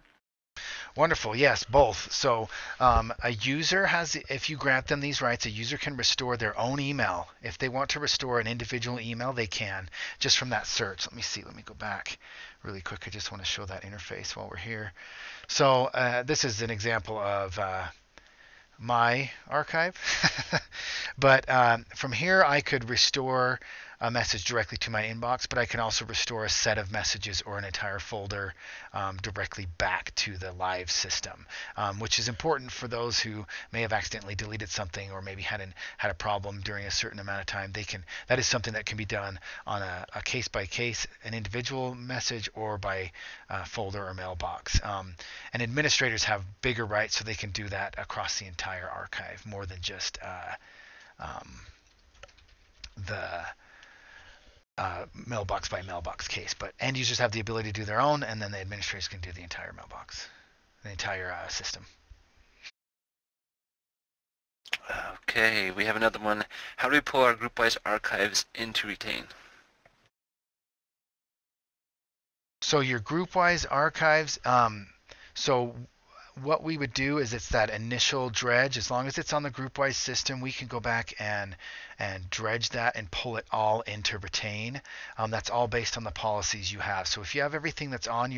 Wonderful. Yes, both. So a user has, if you grant them these rights, a user can restore their own email. If they want to restore an individual email, they can, just from that search. Let me see. Let me go back really quick. I just want to show that interface while we're here. So this is an example of my archive. But from here, I could restore a message directly to my inbox, but I can also restore a set of messages or an entire folder directly back to the live system, which is important for those who may have accidentally deleted something or maybe had a problem during a certain amount of time. That is something that can be done on a case by case, an individual message, or by folder or mailbox. And administrators have bigger rights, so they can do that across the entire archive, more than just the mailbox by mailbox case. But end users have the ability to do their own, and then the administrators can do the entire mailbox, the entire system. Okay, we have another one. How do we pull our GroupWise archives into retain? So your GroupWise archives, so what we would do is it's that initial dredge. As long as it's on the GroupWise system, we can go back and dredge that and pull it all into retain. That's all based on the policies you have. So if you have everything that's on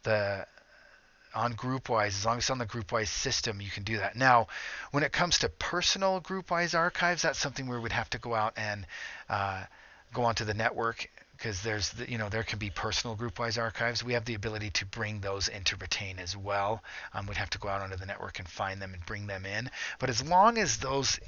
on GroupWise, as long as it's on the GroupWise system, you can do that. Now, when it comes to personal GroupWise archives, that's something where we'd have to go out and go onto the network, because there can be personal GroupWise archives. We have the ability to bring those into retain as well. We'd have to go out onto the network and find them and bring them in. But as long as those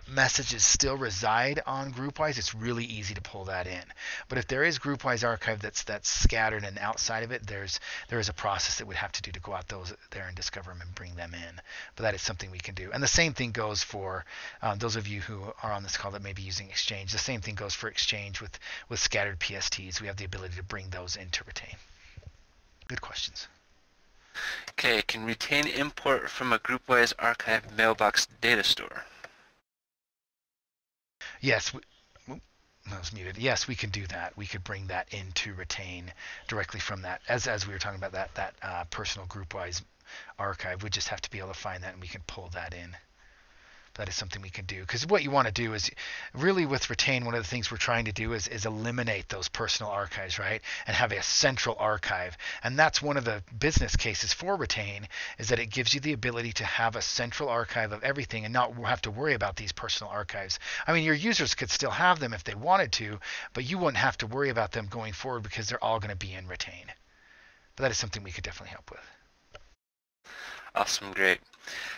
messages still reside on GroupWise, it's really easy to pull that in. But if there is GroupWise archive that's scattered and outside of it, there is a process that we'd have to do to go out there and discover them and bring them in. But that is something we can do. And the same thing goes for those of you who are on this call that may be using Exchange. The same thing goes for Exchange with scattered PSTs. We have the ability to bring those into retain. Good questions. Okay, can retain import from a GroupWise archive mailbox data store? Yes, I was muted. Yes, we can do that. We could bring that into retain directly from that. As we were talking about that personal GroupWise archive, we just have to be able to find that, and we can pull that in. That is something we can do, because what you want to do is really with retain, one of the things we're trying to do is eliminate those personal archives, right, and have a central archive. And that's one of the business cases for retain, is that it gives you the ability to have a central archive of everything and not have to worry about these personal archives. I mean, your users could still have them if they wanted to, but you wouldn't have to worry about them going forward because they're all going to be in retain. But that is something we could definitely help with. Awesome, great.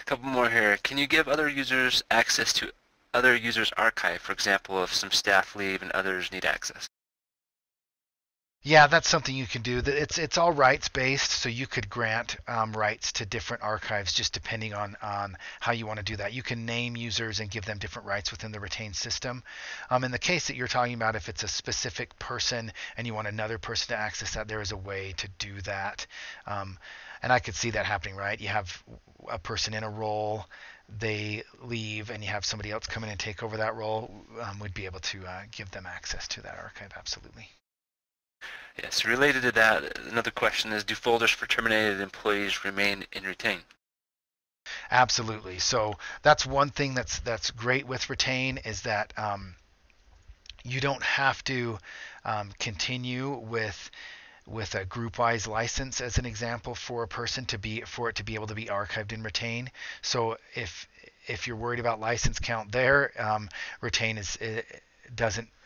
A couple more here. Can you give other users access to other users' archive? For example, if some staff leave and others need access. Yeah, that's something you can do. It's all rights based, so you could grant rights to different archives just depending on how you want to do that. You can name users and give them different rights within the retained system. In the case that you're talking about, if it's a specific person and you want another person to access that, there is a way to do that. And I could see that happening, right? You have a person in a role, they leave, and you have somebody else come in and take over that role. We'd be able to give them access to that archive, absolutely. Yes, related to that, another question is, do folders for terminated employees remain in retain? Absolutely. So that's one thing that's great with retain is that you don't have to continue with a GroupWise license as an example for a person for it to be able to be archived in retain. So if you're worried about license count there, retain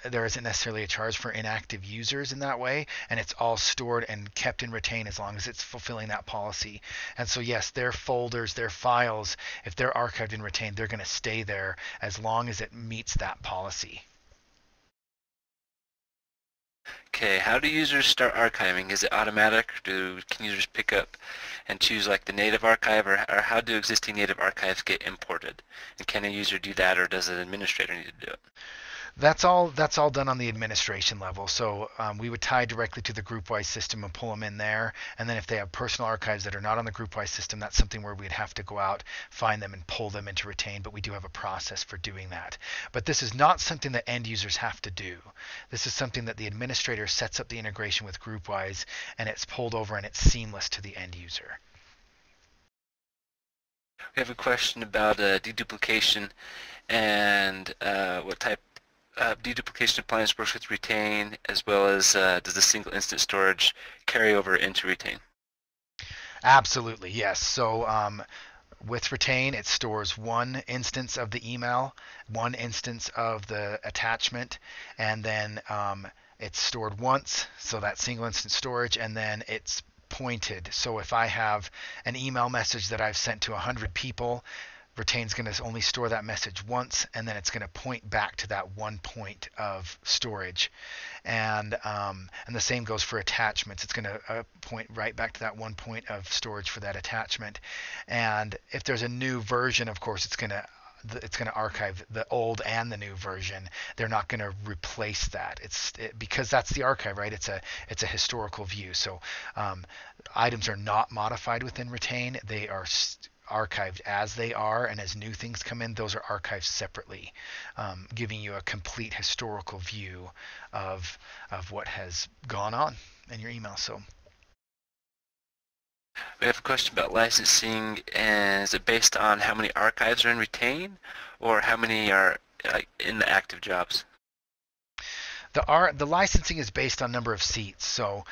there isn't necessarily a charge for inactive users in that way, and it's all stored and kept in retain as long as it's fulfilling that policy. And so yes, their folders, their files, if they're archived in retain, they're going to stay there as long as it meets that policy. Okay, how do users start archiving? Is it automatic, or can users pick up and choose like the native archive, or how do existing native archives get imported? And can a user do that, or does an administrator need to do it? That's all done on the administration level. So we would tie directly to the GroupWise system and pull them in there. And then if they have personal archives that are not on the GroupWise system, that's something where we'd have to go out, find them, and pull them into retain. But we do have a process for doing that. But this is not something that end users have to do. This is something that the administrator sets up the integration with GroupWise, and it's pulled over and it's seamless to the end user. We have a question about deduplication and what type deduplication appliance works with retain, as well as does the single instance storage carry over into retain? Absolutely, yes. So with retain, it stores one instance of the email, one instance of the attachment, and then it's stored once, so that single instance storage, and then it's pointed. So if I have an email message that I've sent to 100 people, Retain's going to only store that message once, and then it's going to point back to that one point of storage. And the same goes for attachments. It's going to point right back to that one point of storage for that attachment. And if there's a new version, of course, it's going to archive the old and the new version. They're not going to replace that. Because that's the archive, right? It's a historical view. So items are not modified within Retain. They are archived as they are, and as new things come in, those are archived separately, giving you a complete historical view of what has gone on in your email. So we have a question about licensing, and is it based on how many archives are in Retain, or how many are in the active jobs? The licensing is based on number of seats. So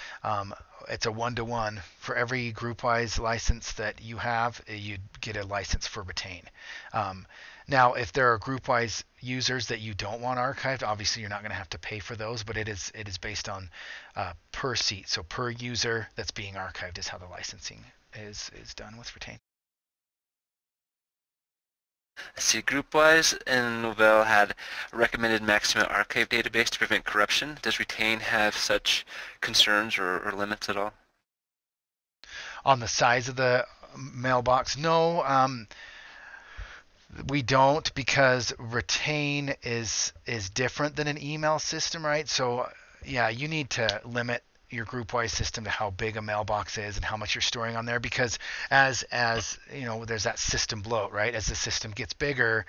it's a one-to-one. For every GroupWise license that you have, you get a license for Retain. Now, if there are GroupWise users that you don't want archived, obviously you're not going to have to pay for those, but it is based on per seat. So per user that's being archived is how the licensing is done with Retain. Let's see, GroupWise and Novell had a recommended maximum archive database to prevent corruption. Does Retain have such concerns or limits at all? On the size of the mailbox, no. We don't, because Retain is different than an email system, right? So yeah, you need to limit your GroupWise system to how big a mailbox is and how much you're storing on there, because as you know, there's that system bloat, right? As the system gets bigger,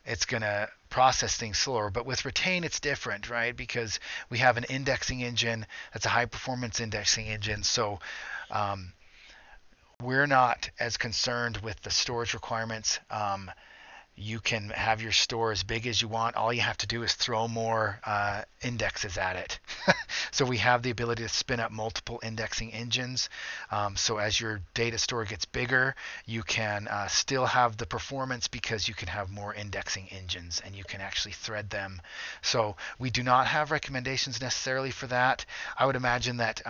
it's going to process things slower. But with Retain, it's different, right? Because we have an indexing engine that's a high performance indexing engine. So we're not as concerned with the storage requirements. You can have your store as big as you want. All you have to do is throw more indexes at it. So we have the ability to spin up multiple indexing engines. So as your data store gets bigger, you can still have the performance because you can have more indexing engines and you can actually thread them. So we do not have recommendations necessarily for that. I would imagine that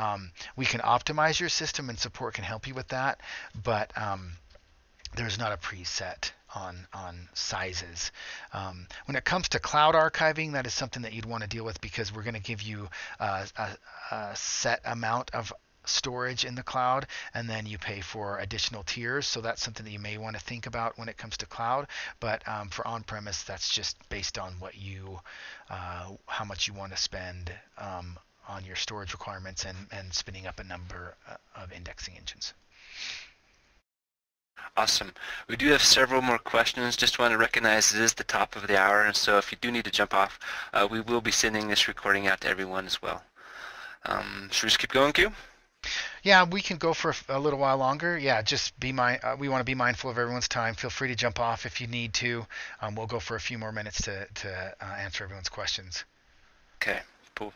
we can optimize your system, and support can help you with that. But there's not a preset on sizes. When it comes to cloud archiving, that is something that you'd want to deal with, because we're going to give you a set amount of storage in the cloud, and then you pay for additional tiers. So that's something that you may want to think about when it comes to cloud. But for on-premise, that's just based on what you, how much you want to spend on your storage requirements and spinning up a number of indexing engines. Awesome. We do have several more questions. Just want to recognize it is the top of the hour, and so if you do need to jump off, we will be sending this recording out to everyone as well. Should we just keep going, Q? Yeah, we can go for a little while longer. Yeah, just we want to be mindful of everyone's time. Feel free to jump off if you need to. We'll go for a few more minutes to answer everyone's questions. Okay, cool.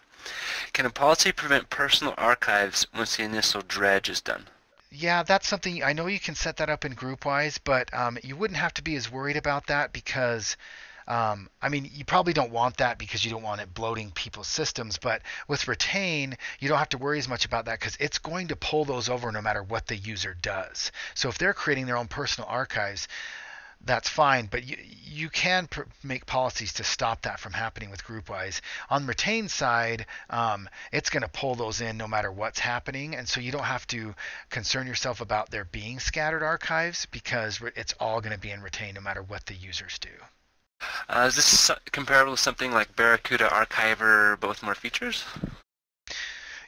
Can a policy prevent personal archives once the initial dredge is done? Yeah, that's something, I know you can set that up in GroupWise, but you wouldn't have to be as worried about that, because I mean, you probably don't want that because you don't want it bloating people's systems. But with Retain, you don't have to worry as much about that, because it's going to pull those over no matter what the user does. So if they're creating their own personal archives, that's fine, but you can make policies to stop that from happening with GroupWise. On Retain side, it's going to pull those in no matter what's happening, and so you don't have to concern yourself about there being scattered archives, because it's all going to be in Retain no matter what the users do. Is this comparable to something like Barracuda Archiver, but with more features?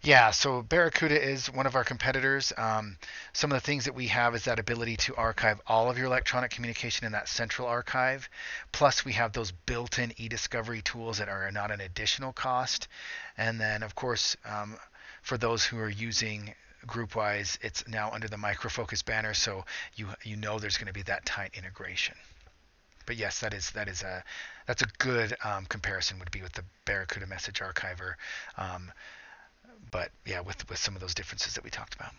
Yeah, so Barracuda is one of our competitors. Some of the things that we have is that ability to archive all of your electronic communication in that central archive. Plus, we have those built-in eDiscovery tools that are not an additional cost. And then, of course, for those who are using GroupWise, it's now under the Micro Focus banner, so you know there's going to be that tight integration. But yes, that's a good comparison would be with the Barracuda Message Archiver. But yeah, with some of those differences that we talked about.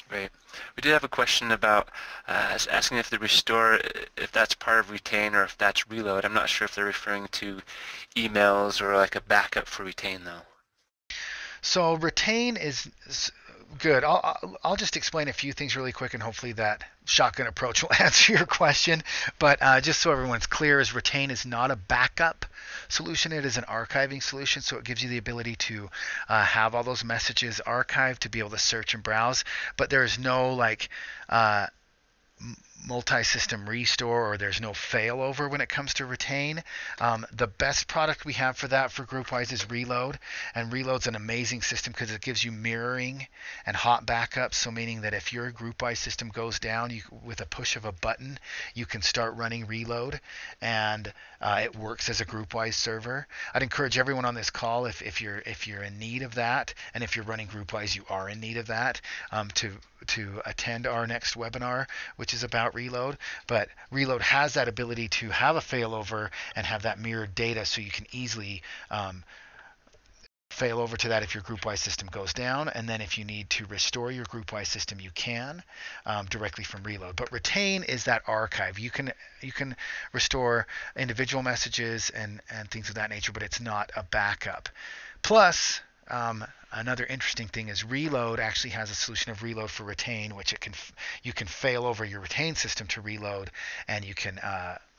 Great. We did have a question about asking if the restore, if that's part of Retain or if that's reload. I'm not sure if they're referring to emails or like a backup for Retain though. So Retain is good. I'll just explain a few things really quick, and hopefully that shotgun approach will answer your question. But just so everyone's clear, is Retain is not a backup solution. It is an archiving solution, so it gives you the ability to have all those messages archived to be able to search and browse. But there is no like multi-system restore, or there's no failover when it comes to Retain. The best product we have for that for GroupWise is Reload, and Reload's an amazing system because it gives you mirroring and hot backups, so meaning that if your GroupWise system goes down, with a push of a button, you can start running Reload, and it works as a GroupWise server. I'd encourage everyone on this call, if you're in need of that, and if you're running GroupWise, you are in need of that, to attend our next webinar, which is about Reload. But Reload has that ability to have a failover and have that mirrored data, so you can easily fail over to that if your GroupWise system goes down, and then if you need to restore your GroupWise system, you can directly from Reload. But Retain is that archive. You can restore individual messages and things of that nature, but it's not a backup. Plus, another interesting thing is Reload actually has a solution of Reload for Retain, which you can fail over your Retain system to Reload, and you can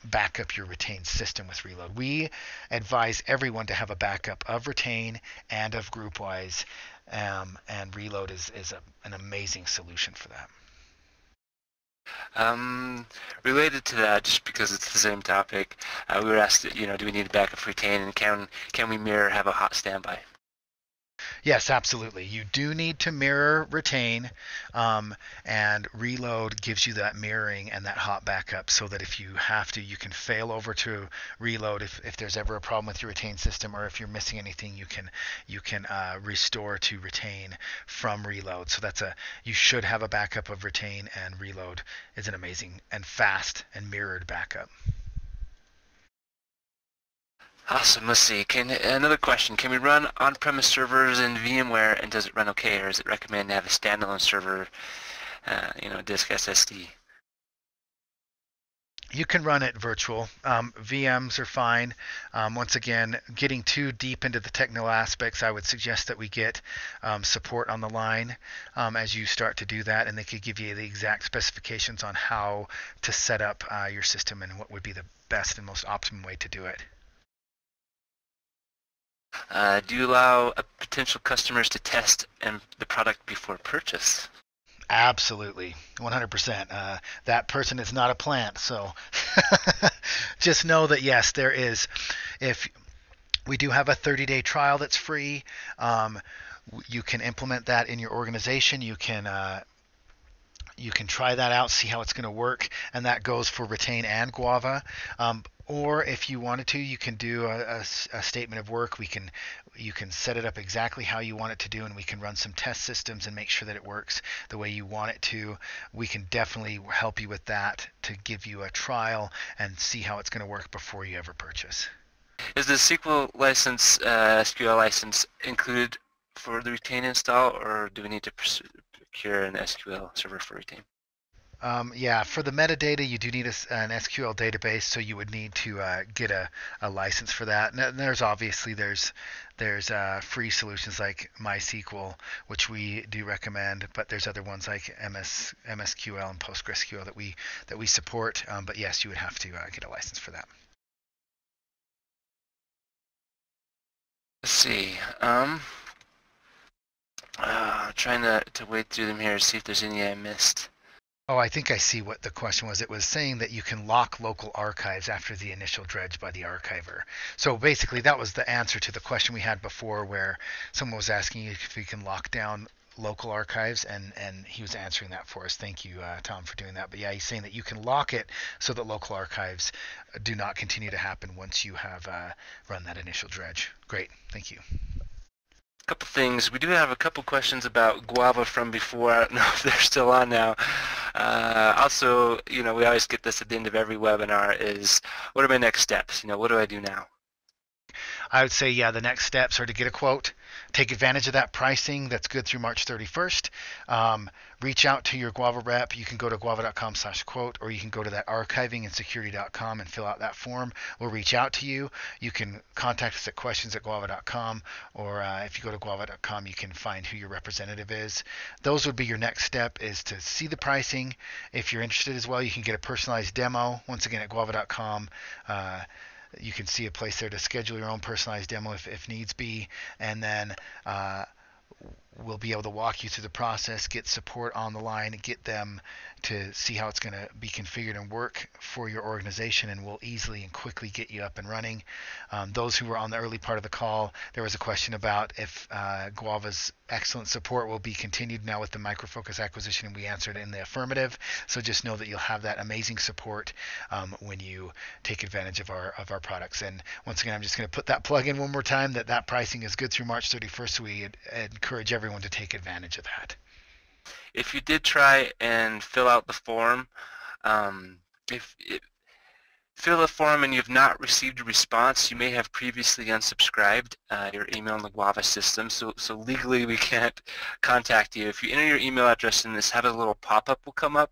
back up your Retain system with Reload. We advise everyone to have a backup of Retain and of GroupWise, and Reload is an amazing solution for that. Related to that, just because it's the same topic, we were asked, do we need a backup for Retain, and can we mirror have a hot standby? Yes, absolutely. You do need to mirror Retain, and Reload gives you that mirroring and that hot backup, so that if you have to, you can fail over to Reload if there's ever a problem with your Retain system, or if you're missing anything, you can restore to Retain from Reload. So you should have a backup of Retain, and Reload is an amazing and fast and mirrored backup. Awesome. Let's see. Another question. Can we run on-premise servers in VMware, and does it run okay, or is it recommended to have a standalone server, disk SSD? You can run it virtual. VMs are fine. Once again, getting too deep into the technical aspects, I would suggest that we get support on the line as you start to do that, and they could give you the exact specifications on how to set up your system and what would be the best and most optimum way to do it. Do you allow potential customers to test the product before purchase? Absolutely, 100%. That person is not a plant, so just know that yes, there is. If we do have a 30-day trial that's free, you can implement that in your organization. You can try that out, see how it's going to work, and that goes for Retain and GWAVA. Or if you wanted to, you can do a statement of work. You can set it up exactly how you want it to do, and we can run some test systems and make sure that it works the way you want it to. We can definitely help you with that to give you a trial and see how it's going to work before you ever purchase. Is the SQL license, SQL license included for the Retain install, or do we need to procure an SQL server for Retain? Yeah, for the metadata, you do need an SQL database, so you would need to get a license for that. And there's free solutions like MySQL, which we do recommend, but there's other ones like MSQL and PostgreSQL that we support. But yes, you would have to get a license for that. Let's see. Trying to wade through them here to see if there's any I missed. Oh, I think I see what the question was. It was saying that you can lock local archives after the initial dredge by the archiver. So basically, that was the answer to the question we had before, where someone was asking you if you can lock down local archives, and he was answering that for us. Thank you, Tom, for doing that. But yeah, he's saying that you can lock it so that local archives do not continue to happen once you have run that initial dredge. Great, thank you. Couple things. We do have a couple questions about GWAVA from before. I don't know if they're still on now. Also, we always get this at the end of every webinar is, what are my next steps? What do I do now? I would say, yeah, the next steps are to get a quote, take advantage of that pricing that's good through March 31st. Reach out to your GWAVA rep. You can go to guava.com/quote, or you can go to that archivingand security.com and fill out that form. We'll reach out to you. You can contact us at questions@guava.com, or if you go to guava.com, you can find who your representative is. Those would be your next step, is to see the pricing. If you're interested as well, you can get a personalized demo, once again, at guava.com. You can see a place there to schedule your own personalized demo if needs be, and then we'll be able to walk you through the process, get support on the line, get them to see how it's going to be configured and work for your organization, and we'll easily and quickly get you up and running. Those who were on the early part of the call, there was a question about if GWAVA's excellent support will be continued now with the Micro Focus acquisition, and we answered in the affirmative. So just know that you'll have that amazing support when you take advantage of our products. And once again, I'm just going to put that plug in one more time, that pricing is good through March 31st, so we encourage everyone to take advantage of that. If you did try and fill out the form, fill the form and you've not received a response, you may have previously unsubscribed your email in the GWAVA system, so legally we can't contact you. If you enter your email address in this, have a little pop-up will come up.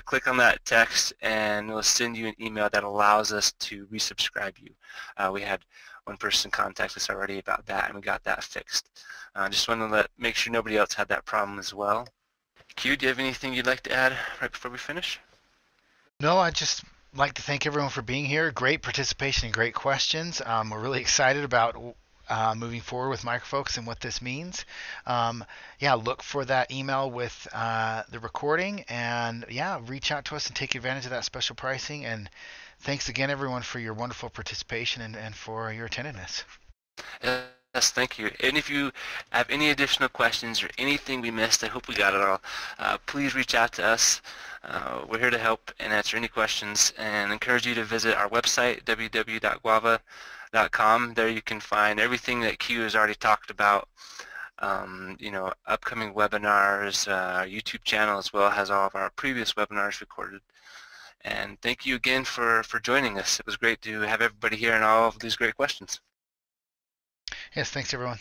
Click on that text and it'll send you an email that allows us to resubscribe you. We had one person contact us already about that, and we got that fixed. Just wanted to make sure nobody else had that problem as well. Q, do you have anything you'd like to add right before we finish? No, I'd just like to thank everyone for being here. Great participation and great questions. We're really excited about moving forward with MicroFocus and what this means. Yeah, look for that email with the recording, and yeah, reach out to us and take advantage of that special pricing. And thanks again, everyone, for your wonderful participation and for your attentiveness. Yes, thank you. And if you have any additional questions or anything we missed, I hope we got it all, please reach out to us. We're here to help and answer any questions, and encourage you to visit our website, www.guava.com. There you can find everything that Q has already talked about. Upcoming webinars, our YouTube channel as well has all of our previous webinars recorded. And thank you again for joining us. It was great to have everybody here and all of these great questions. Yes, thanks everyone.